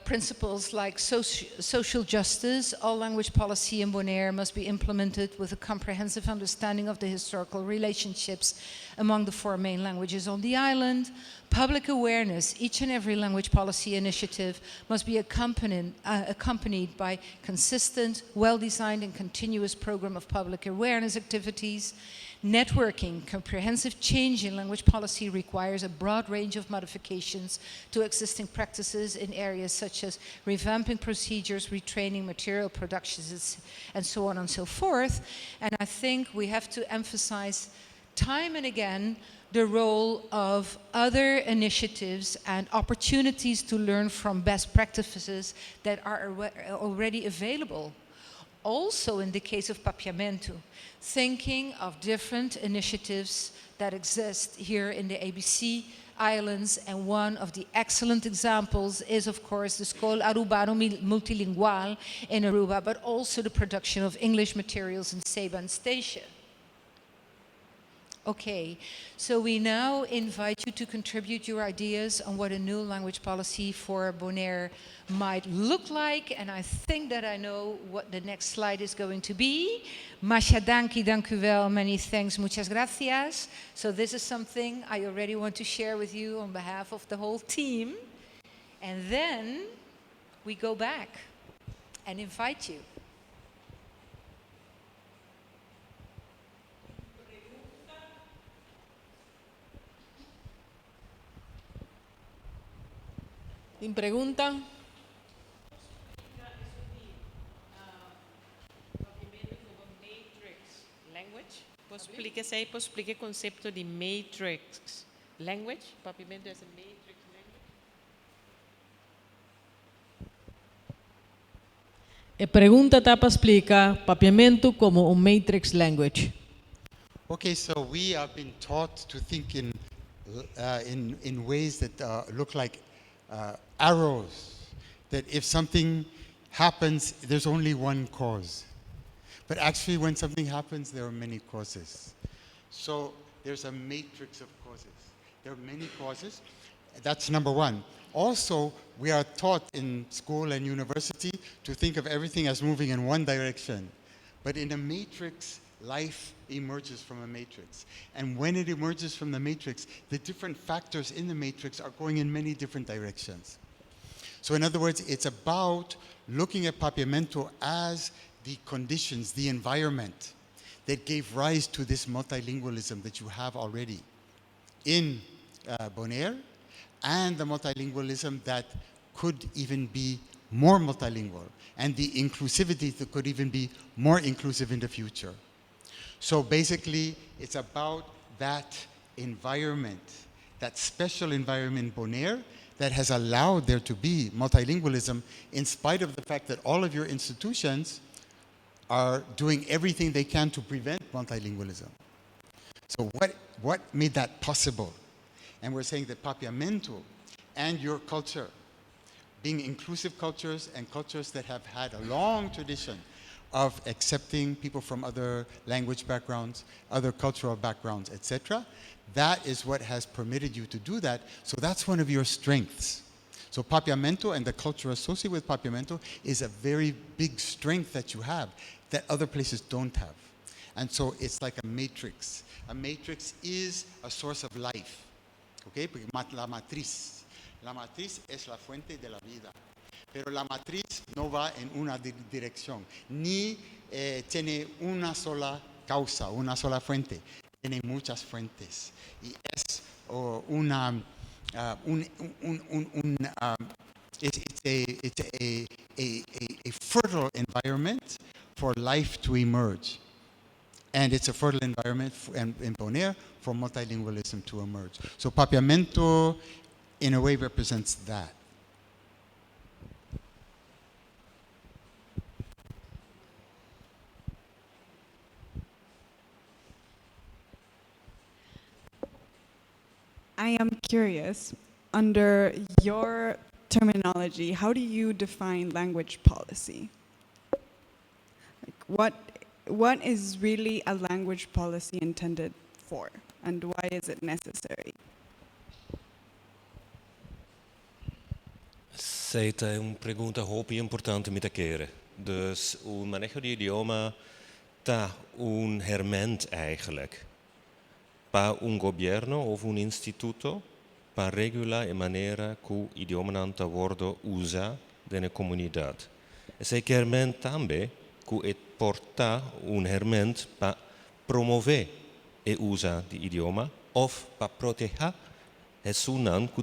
principles like social justice. All language policy in Bonaire must be implemented with a comprehensive understanding of the historical relationships among the 4 main languages on the island. Public awareness. Each and every language policy initiative must be accompanied by consistent, well-designed and continuous program of public awareness activities. Networking. Comprehensive change in language policy requires a broad range of modifications to existing practices in areas such as revamping procedures, retraining material productions, and so on and so forth. And I think we have to emphasize time and again the role of other initiatives and opportunities to learn from best practices that are already available. Also in the case of papiamento, thinking of different initiatives that exist here in the ABC Islands, and one of the excellent examples is of course the School Arubano Multilingual in Aruba, but also the production of English materials in Ceban Station. Okay, so we now invite you to contribute your ideas on what a new language policy for Bonaire might look like, and I think that I know what the next slide is going to be. Masha danki, dank u wel, many thanks, muchas gracias. So this is something I already want to share with you on behalf of the whole team. And then we go back and invite you. Tem pregunta? Explique se aí, explique o conceito de matrix language. Papiamento é matrix language. A pergunta está para explicar papiamento como matrix language. Okay, so we have been taught to think in ways that look like arrows, that if something happens, there's only one cause. But actually, when something happens, there are many causes. So there's a matrix of causes. There are many causes. That's number one. Also, we are taught in school and university to think of everything as moving in one direction. But in a matrix, life emerges from a matrix. And when it emerges from the matrix, the different factors in the matrix are going in many different directions. So in other words, it's about looking at papiamento as the conditions, the environment that gave rise to this multilingualism that you have already in Boneiru, and the multilingualism that could even be more multilingual, and the inclusivity that could even be more inclusive in the future. So basically, it's about that environment, that special environment in Boneiru that has allowed there to be multilingualism in spite of the fact that all of your institutions are doing everything they can to prevent multilingualism. So what made that possible? And we're saying that papiamento and your culture, being inclusive cultures and cultures that have had a long tradition of accepting people from other language backgrounds, other cultural backgrounds, etc., that is what has permitted you to do that. So that's one of your strengths. So papiamento and the culture associated with papiamento is a very big strength that you have that other places don't have. And so it's like a matrix. A matrix is a source of life. Okay? La matriz. La matriz es la fuente de la vida. Pero la matriz no va en una dirección, ni tiene una sola causa, una sola fuente. Tiene muchas fuentes. Y es it's a fertile environment for life to emerge. And it's a fertile environment in Boneiru for multilingualism to emerge. So papiamento, in a way, represents that. I am curious, under your terminology, how do you define language policy? Like what is really a language policy intended for, and why is it necessary? Essa é uma pergunta muito importante para querer. Dus o maneho de idioma tá herment eigenlijk. Para gobièrnu of instituto para regular a maneira que o idioma está worden usa na comunidade. Esse herment também que porta herment para promover o uso do idioma ou para proteger a sunan que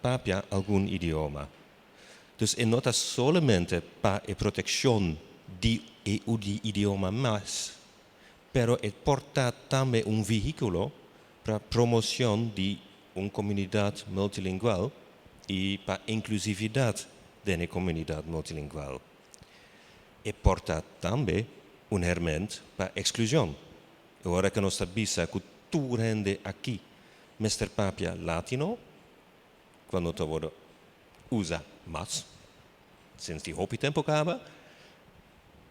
papia algum idioma. Dus não é somente para a proteção do idioma, mas pero porta também veículo para a promoção de uma comunidade multilingual e para a inclusividade da comunidade multilingual. E porta também herment para a exclusão. Agora que nós sabemos que tu rende aqui, Mr. Papia Latino, quando tu usa mas, sinds die hopi tempo acaba,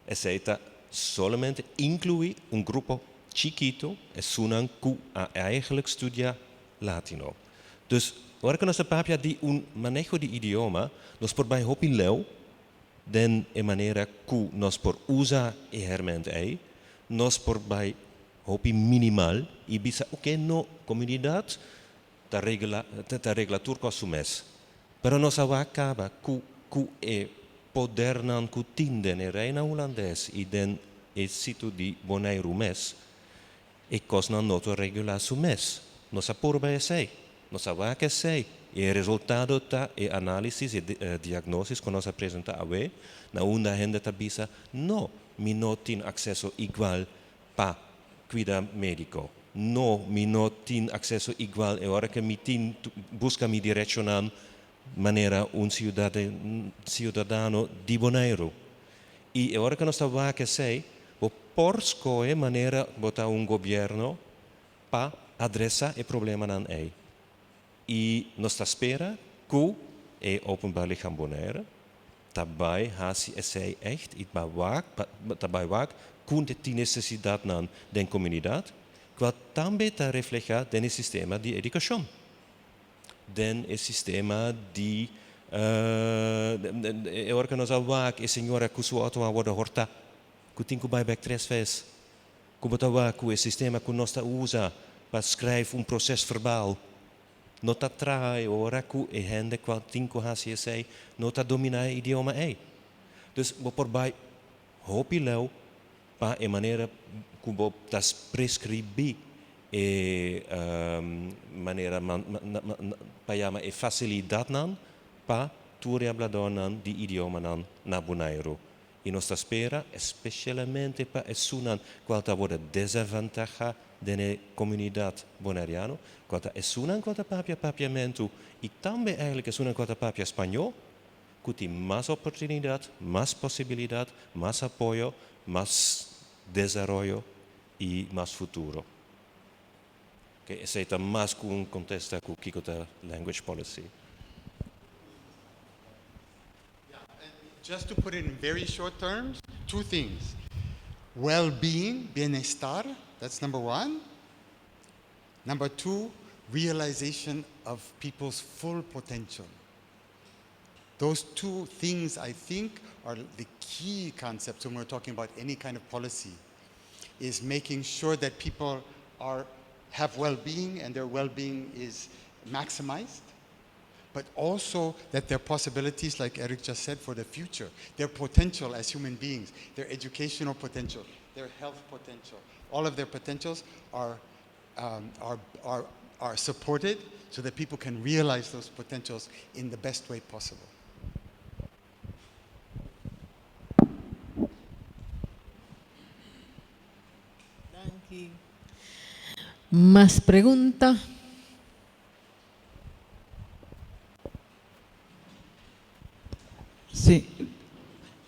aceita solamente incluir grupo chiquito e sunan que eigenlijk studia Latino. Dus, waar que nós papia de manejo de idioma, nós por bij hopi leu, den maneira que nós por usa herment nós por bij hopi minimal, e bisa no comunidade, ta regla turco sumes. Pero nós acaba que poder nan que tinde ne reina holandês e den sito de Boneiru mes, e cos nan noto regula sumes. Nós apurba esei, nós avaca esei, e resultado ta e análise e diagnosis que nós apresenta awe, na unda gente tabisa, no, mi no tin accesso igual pa cuida médico. No, mi no tin accesso igual e ora que mi tin busca mi direccionan maneira ciudadano di Boneiru. E ora que nós estamos aqui sei, o porco é maneira botar gobièrnu para adressar o problema nan E nós espera que é openbaarlijk gaan Boneiru tabai hasi esei echt tabai wak kun de necessidad nan den comunidad, qual tambe ta refleja den sistema di educación, den sistema di organos al wak e senhora kusu auto a wada horta, kutinku bai back 3 vezes, kubota wak o sistema ku nosta usa para schrijven processo verbal. Nota trai, ora ku e hende qual tinko hasi esei, nota domina idioma ei. Dus we voorbij hopi leu pa e maneira como das prescrevi maneira pa yama e facilidad nan pa turia bladonan di idioma nan na Boneiru. E nostra spera, especialmente pa sunan qualta voda desvantaja dene comunidad boneriano, qualta sunan qualta papiamento e também eigenlijk sunan qualta papia espanhol, que mais oportunidade, mais possibilidade, mais apoio, mais desarrollo e mais futuro. Que aceita mais com um contexto com a language policy. Just to put it in very short terms, two things. Well-being, bienestar, that's number one. Number two, realization of people's full potential. Those two things, I think, are the key concepts when we're talking about any kind of policy, is making sure that people have well-being and their well-being is maximized, but also that their possibilities, like Eric just said, for the future, their potential as human beings, their educational potential, their health potential, all of their potentials are supported so that people can realize those potentials in the best way possible. Más pregunta. Sim.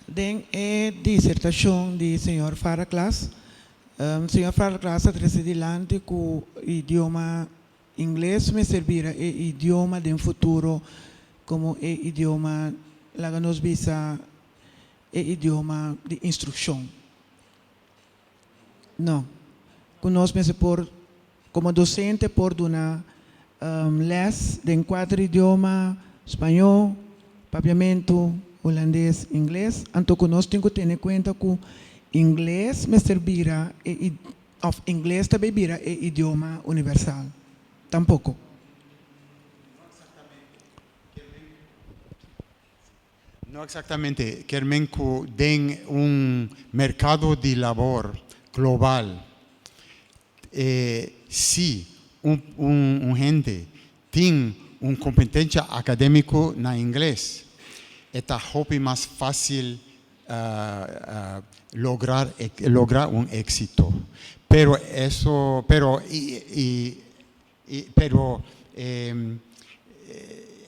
Den dissertação de senhor Faraclas. Senhor Faraclas trouxe adiante que o idioma inglês me servirá e idioma do futuro como idioma laga nos visa idioma de instrução. Não. Conosco me por como docente por dar les de 4 idiomas, espanhol, papiamento, holandês, inglês. Então conosco temos que ter em conta que inglês me servirá inglês também virá idioma universal. Tampouco. No exactamente. Querem que den mercado de labor global. Se gente tem competência acadêmica na inglês, é mais fácil lograr éxito. Pero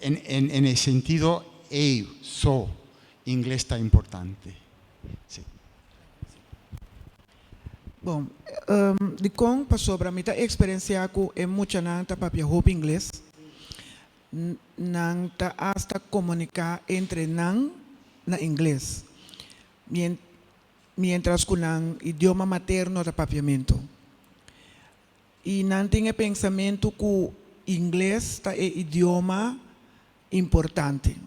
en el sentido inglês está importante. Sí. Bom, de com sobre a minha experiência com é muito nanta papia roupa inglês, nanta hasta comunicar entre nan na inglês, mientras que nan idioma materno da papiamento. E não tem pensamento que o inglês é idioma importante,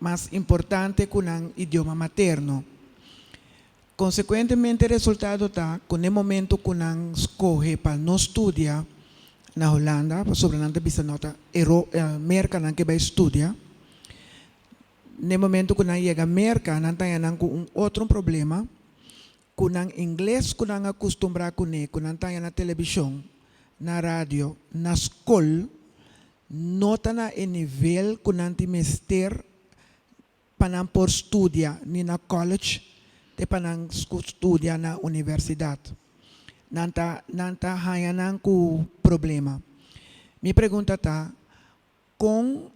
mais importante que nan idioma materno. Consequentemente, o resultado está que no momento que nós escolhe para não estudar na Holanda, sobre a nossa nota, América que vai estudar, no momento que nós chega a América, nós temos outro problema, que o inglês que nós acostumamos com nós temos na televisão, na rádio, na escola, não está no nível que nós temos para por estudar, nem na college, de panang estudia na universidade. Nanta hayanan ku problema. Mi pergunta tá com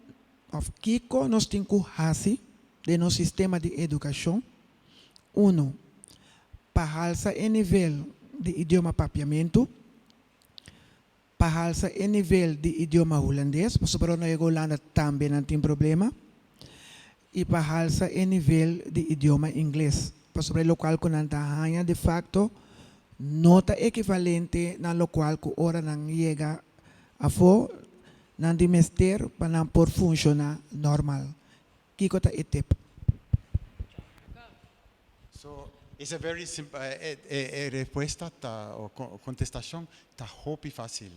kiko nós temos ku hasi de no sistema de educação. Uno, pahalsa em nível de idioma papiamento, pahalsa em nível de idioma holandês, porque para nós Holanda também não tem problema. e para alça o nível de idioma inglês. Para sobre o qual quando anda de facto nota equivalente na lo qual que ora não chega a for não de mester para não por funcionar normal. Kiko ta etep. So, it's a very simple, respuesta o contestación está hopi fácil.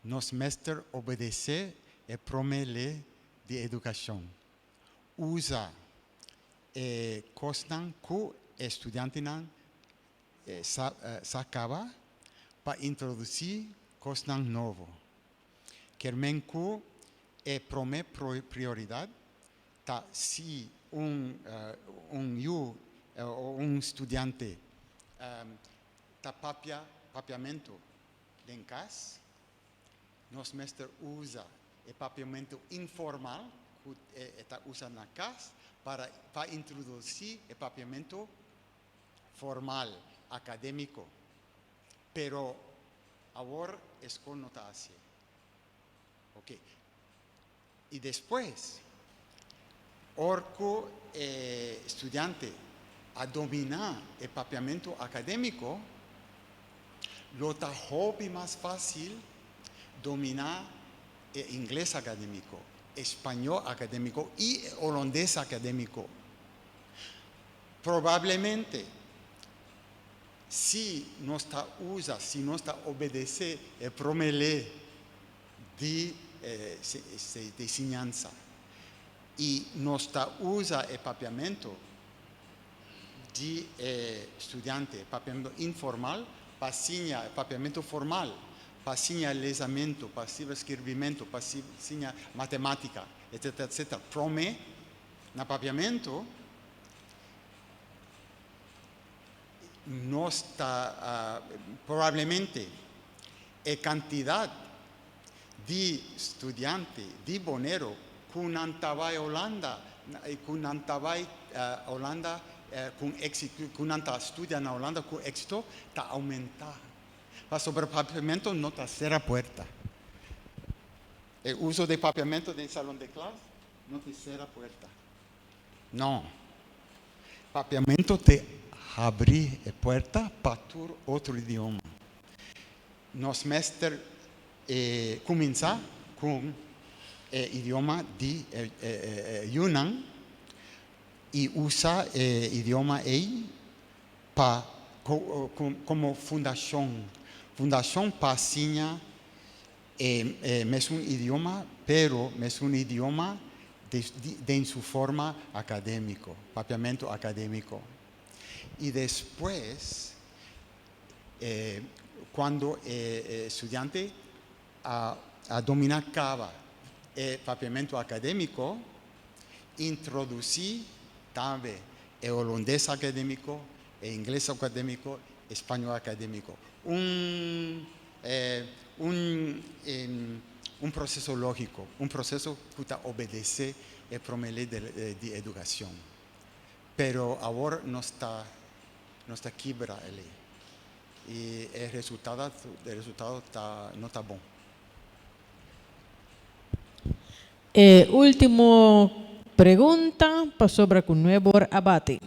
Nos mester obedece e promele de educación. Usa costan que estudiante sacaba para introducir costan novo. Quermen que prome prioridad ta si un estudiante ta papiamento en casa, nos mester usa el papiamento informal que está usa na casa para introducir el papiamento formal, académico. Pero ahora escola no está así. Okay. Y después, orco estudiante a dominar el papiamento académico, lo está hobby más fácil dominar el inglés académico, español académico y holandés académico. Probablemente, si no está obedece el promele de enseñanza y no está usa el papiamento de estudiante, papiamento informal, pasinha el papiamento formal, pasinha el lesamento, pasivo escribimento, pasinha matemática, etcétera, etcétera. Prome, na papiamento, no está, probablemente, la cantidad de estudiantes de Boneiru que nantabai Holanda, Holanda con éxito, que estudian en Holanda con éxito, está aumentando. Para sobre papiamento no está cerra puerta. El uso de papiamento en el salón de clase no te cierra puerta. No. Papiamento te abre puerta para otro idioma. Nos mester comienza con idioma de Yunnan y usa idioma EI como fundación. Fundación pasinha es un idioma, pero es un idioma en su forma académico, papiamento académico. Y después, cuando estudiante dominaba el papiamento académico, introducí también el holandés académico, el inglés académico, español académico. Un proceso lógico, un proceso que obedece el promele de educación. Pero ahora no está quiebra y el resultado no está bueno. Último pregunta para sobre con nuevo abate.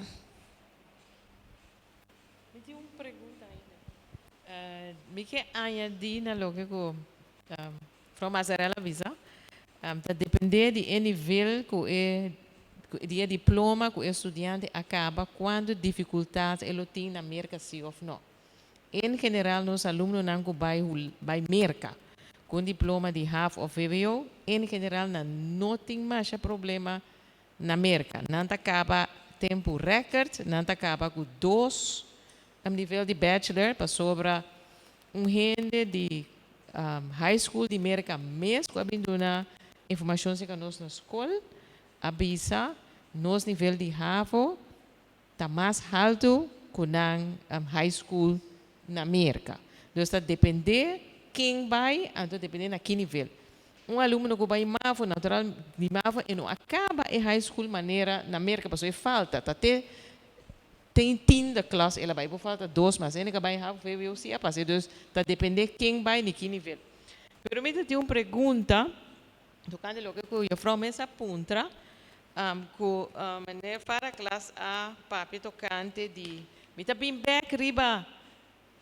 Me tengo una pregunta ainda. Me que añadir na lo que from Azarela visa, depende de nível que de diploma que o estudante acaba quando dificuldades ele tem na merca sim ou não. Em geral, os alunos não vai merca com diploma de half of VWO. Em geral, não tem mais problema na merca. Não acaba tempo recorde, não acaba com 2 a nível de bachelor para sobre gente de high school de merca mesmo abandona informação que nós na escola avisa nos nível de HAVO está mais alto que na high school na América. Então, está depender quem vai, então depende na que nível. Aluno que vai MAVO, natural de MAVO, e não acaba em high school maneira na América, porque falta, até tem 10 da classe, ela vai por falta 2, mas ainda que vai HAVO, eu sei, então está depender quem vai em que nível. Pero me tem uma pergunta, tocando o que eu falo nessa ponta, maneho para classe A, papi tocante de mita bem back riba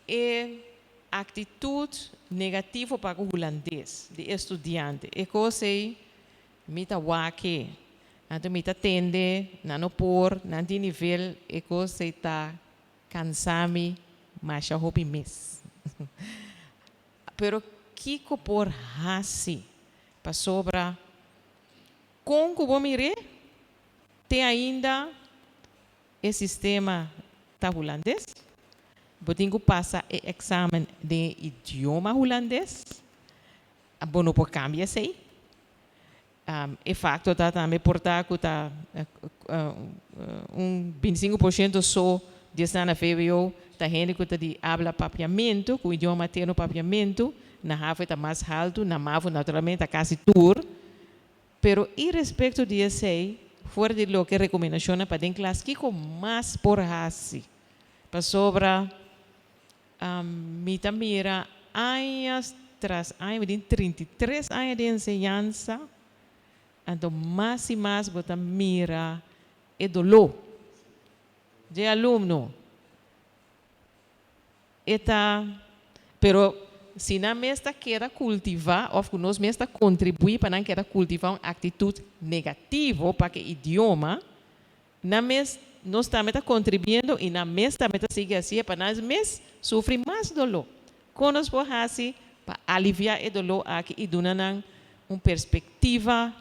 e atitude negativa para o holandês de estudante. E coisa mita wake, nanto mita tende, nano por, nanti nível e coisa tá cansami, mas já hobby mes. Pero kiko por hasi para sobra com que vou mirar tem ainda o sistema tá holandês. Botinho passa o exame de idioma holandês. Bom, não pode cambiar sei. E facto tá também portar que tá 25% só de estar na FBO, tá gente que tá de habla papiamento, que o idioma tem no papiamento, na Rafa está mais alto, na Mavo naturalmente quase tudo. Pero e respeito de esei, fora de lo que recomendação para den classe que com mais por hasi, para sobra mita mira anos tras anos de 33 anos de enseñanza, então mais e mais bota mira e dolor de aluno. Eta, pero se na mesta quer cultivar, ou que nós mesta contribuir para não quer cultivar uma atitude negativa para que idioma, na mesta nós também está contribuindo e na mesta também está seguindo assim para nós mesmos sofrer mais dolor. Quando nós por hasi para aliviar o dolor aqui e dar uma perspectiva,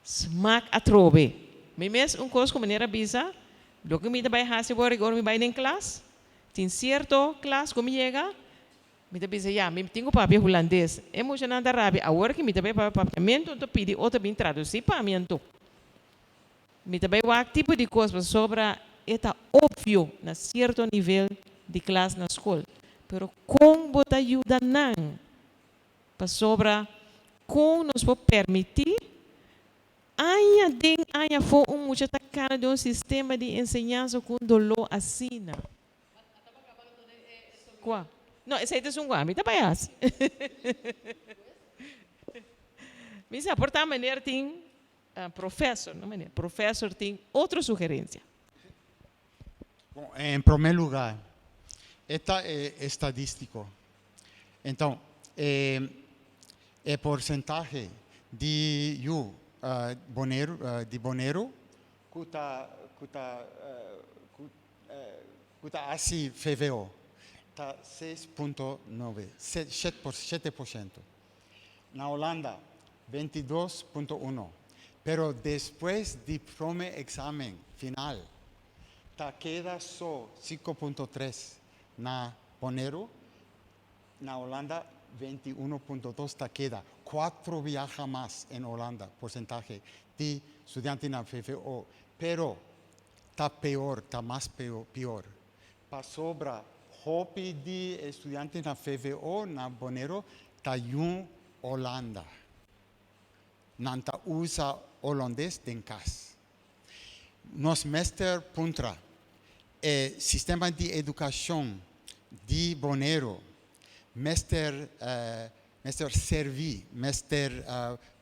smack a trove. Me mesmo coisa como maneira bisa, lo que me dá vai hasi agora me vai em classe, tem certo classe como chega. Me diz, me tenho papel holandês. Emocionante rápido. Agora que me também papiamento, então pedi outra bem traduzir para mim. Me também o tipo de coisa sobre está óbvio na certo nível de classe na escola. Pero como bota ajuda não para sobre como nos pode permitir ainda for muito atacado de sistema de ensinança com dolor assim. Qual? No, ese es un guami, te vayas. Mas a portar maneira tem professor, não maneira. Professor tem outra sugerência. Bom, em primeiro lugar, esta é estadístico. Então, o porcentagem de Boneiru di Boneiru que está assim FVO. Está 6,9%, 7%. Na Holanda, 22,1%. Pero depois do primeiro exame final, queda só 5,3%. Na Boneiru, na Holanda, 21,2% queda. 4 viaja mais em Holanda, porcentagem de estudantes na FVO. Pero está pior, está mais pior. Para sobra hobby de estudante na FVO, na Boneiru, está em Holanda. Não usa holandês em casa. Nos mestre puntra, o sistema de educação de Boneiru, mestre servir, mestre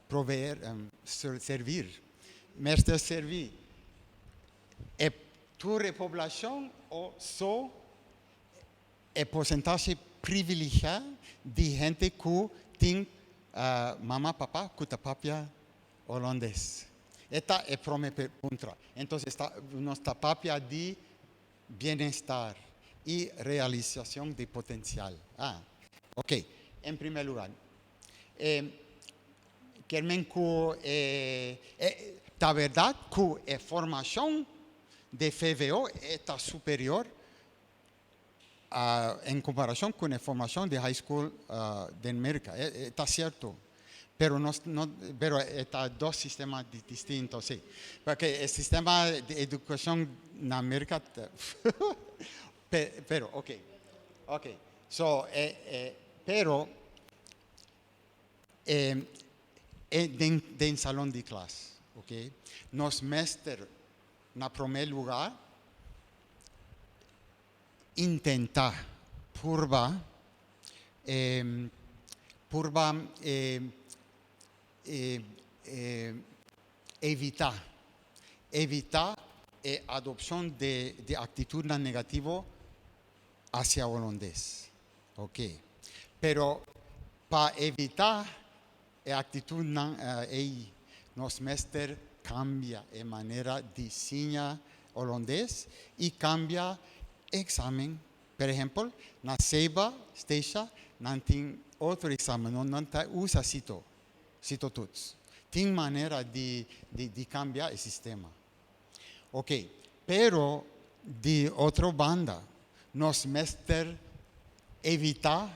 prover, servir, mestre servir. É toda a população ou só é porcentagem privilegiada de gente que tem mamá, papá, que está papia holandês. Esta é a primeira pergunta. Então, nossa papia de bem-estar e realização de potencial. Ok. Em primeiro lugar, querem que, na verdade, que a formação de FVO está superior em comparação com a formação de high school da América. Está certo. Pero está dois sistemas distintos, sim. Porque o sistema de educação na América... pero, ok. So, pero, em salão de classe, ok? Nos mestres, na primeiro lugar, intentar purba evitar adopción de actitud negativa hacia holandés. Ok. Pero para evitar actitud nos mester cambia de manera de enseñar holandés y cambia examen. Por ejemplo, na Seba Station, não tem outro exame, não usa cito tuts. Tem maneira de cambiar o sistema. Ok, pero de outra banda, nos mester evitar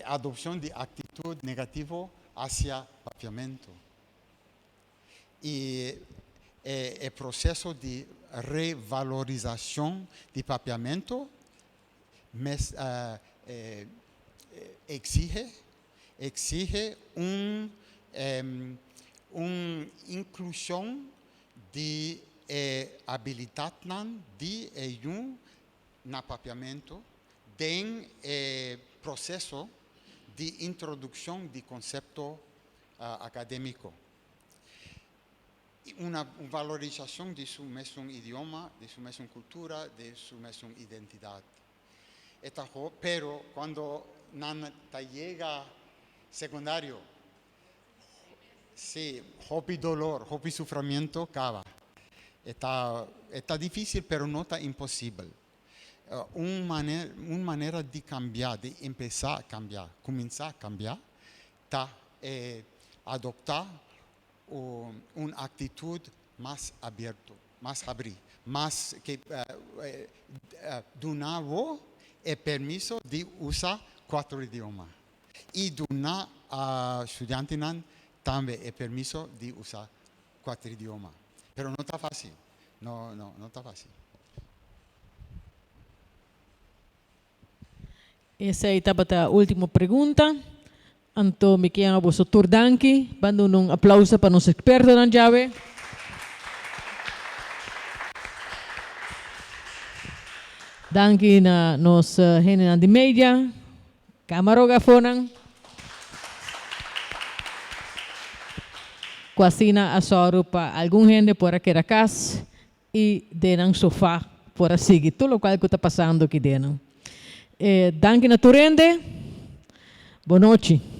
a adopção de atitude negativa hacia papiamento. E o processo de revalorização de papiamento exige una inclusión de habilidad de napapiamento en proceso de introducción de concepto académico. Una valorización de su mismo idioma, de su misma cultura, de su misma identidad. Pero cuando llega secundario, sí, hobby dolor, hobby sufrimiento, acaba. Está difícil, pero no está imposible. Una manera de cambiar, de empezar a cambiar, comenzar a cambiar, está adoptar una actitud más abierta, más abrir, más que donar el permiso de usar 4 idiomas. Y donar a estudiantes también el permiso de usar 4 idiomas. Pero no está fácil. No está fácil. Essa aí estava a última pergunta. Então, me quero a você turdanki, dando aplauso para nosso experto na chave. Danke na nos gente de media, camarógrafo, cocina a soro para algum gente por aqui da casa e denan sofá por seguir tudo o que está passando aqui dentro. Danke na turende. Boa noite.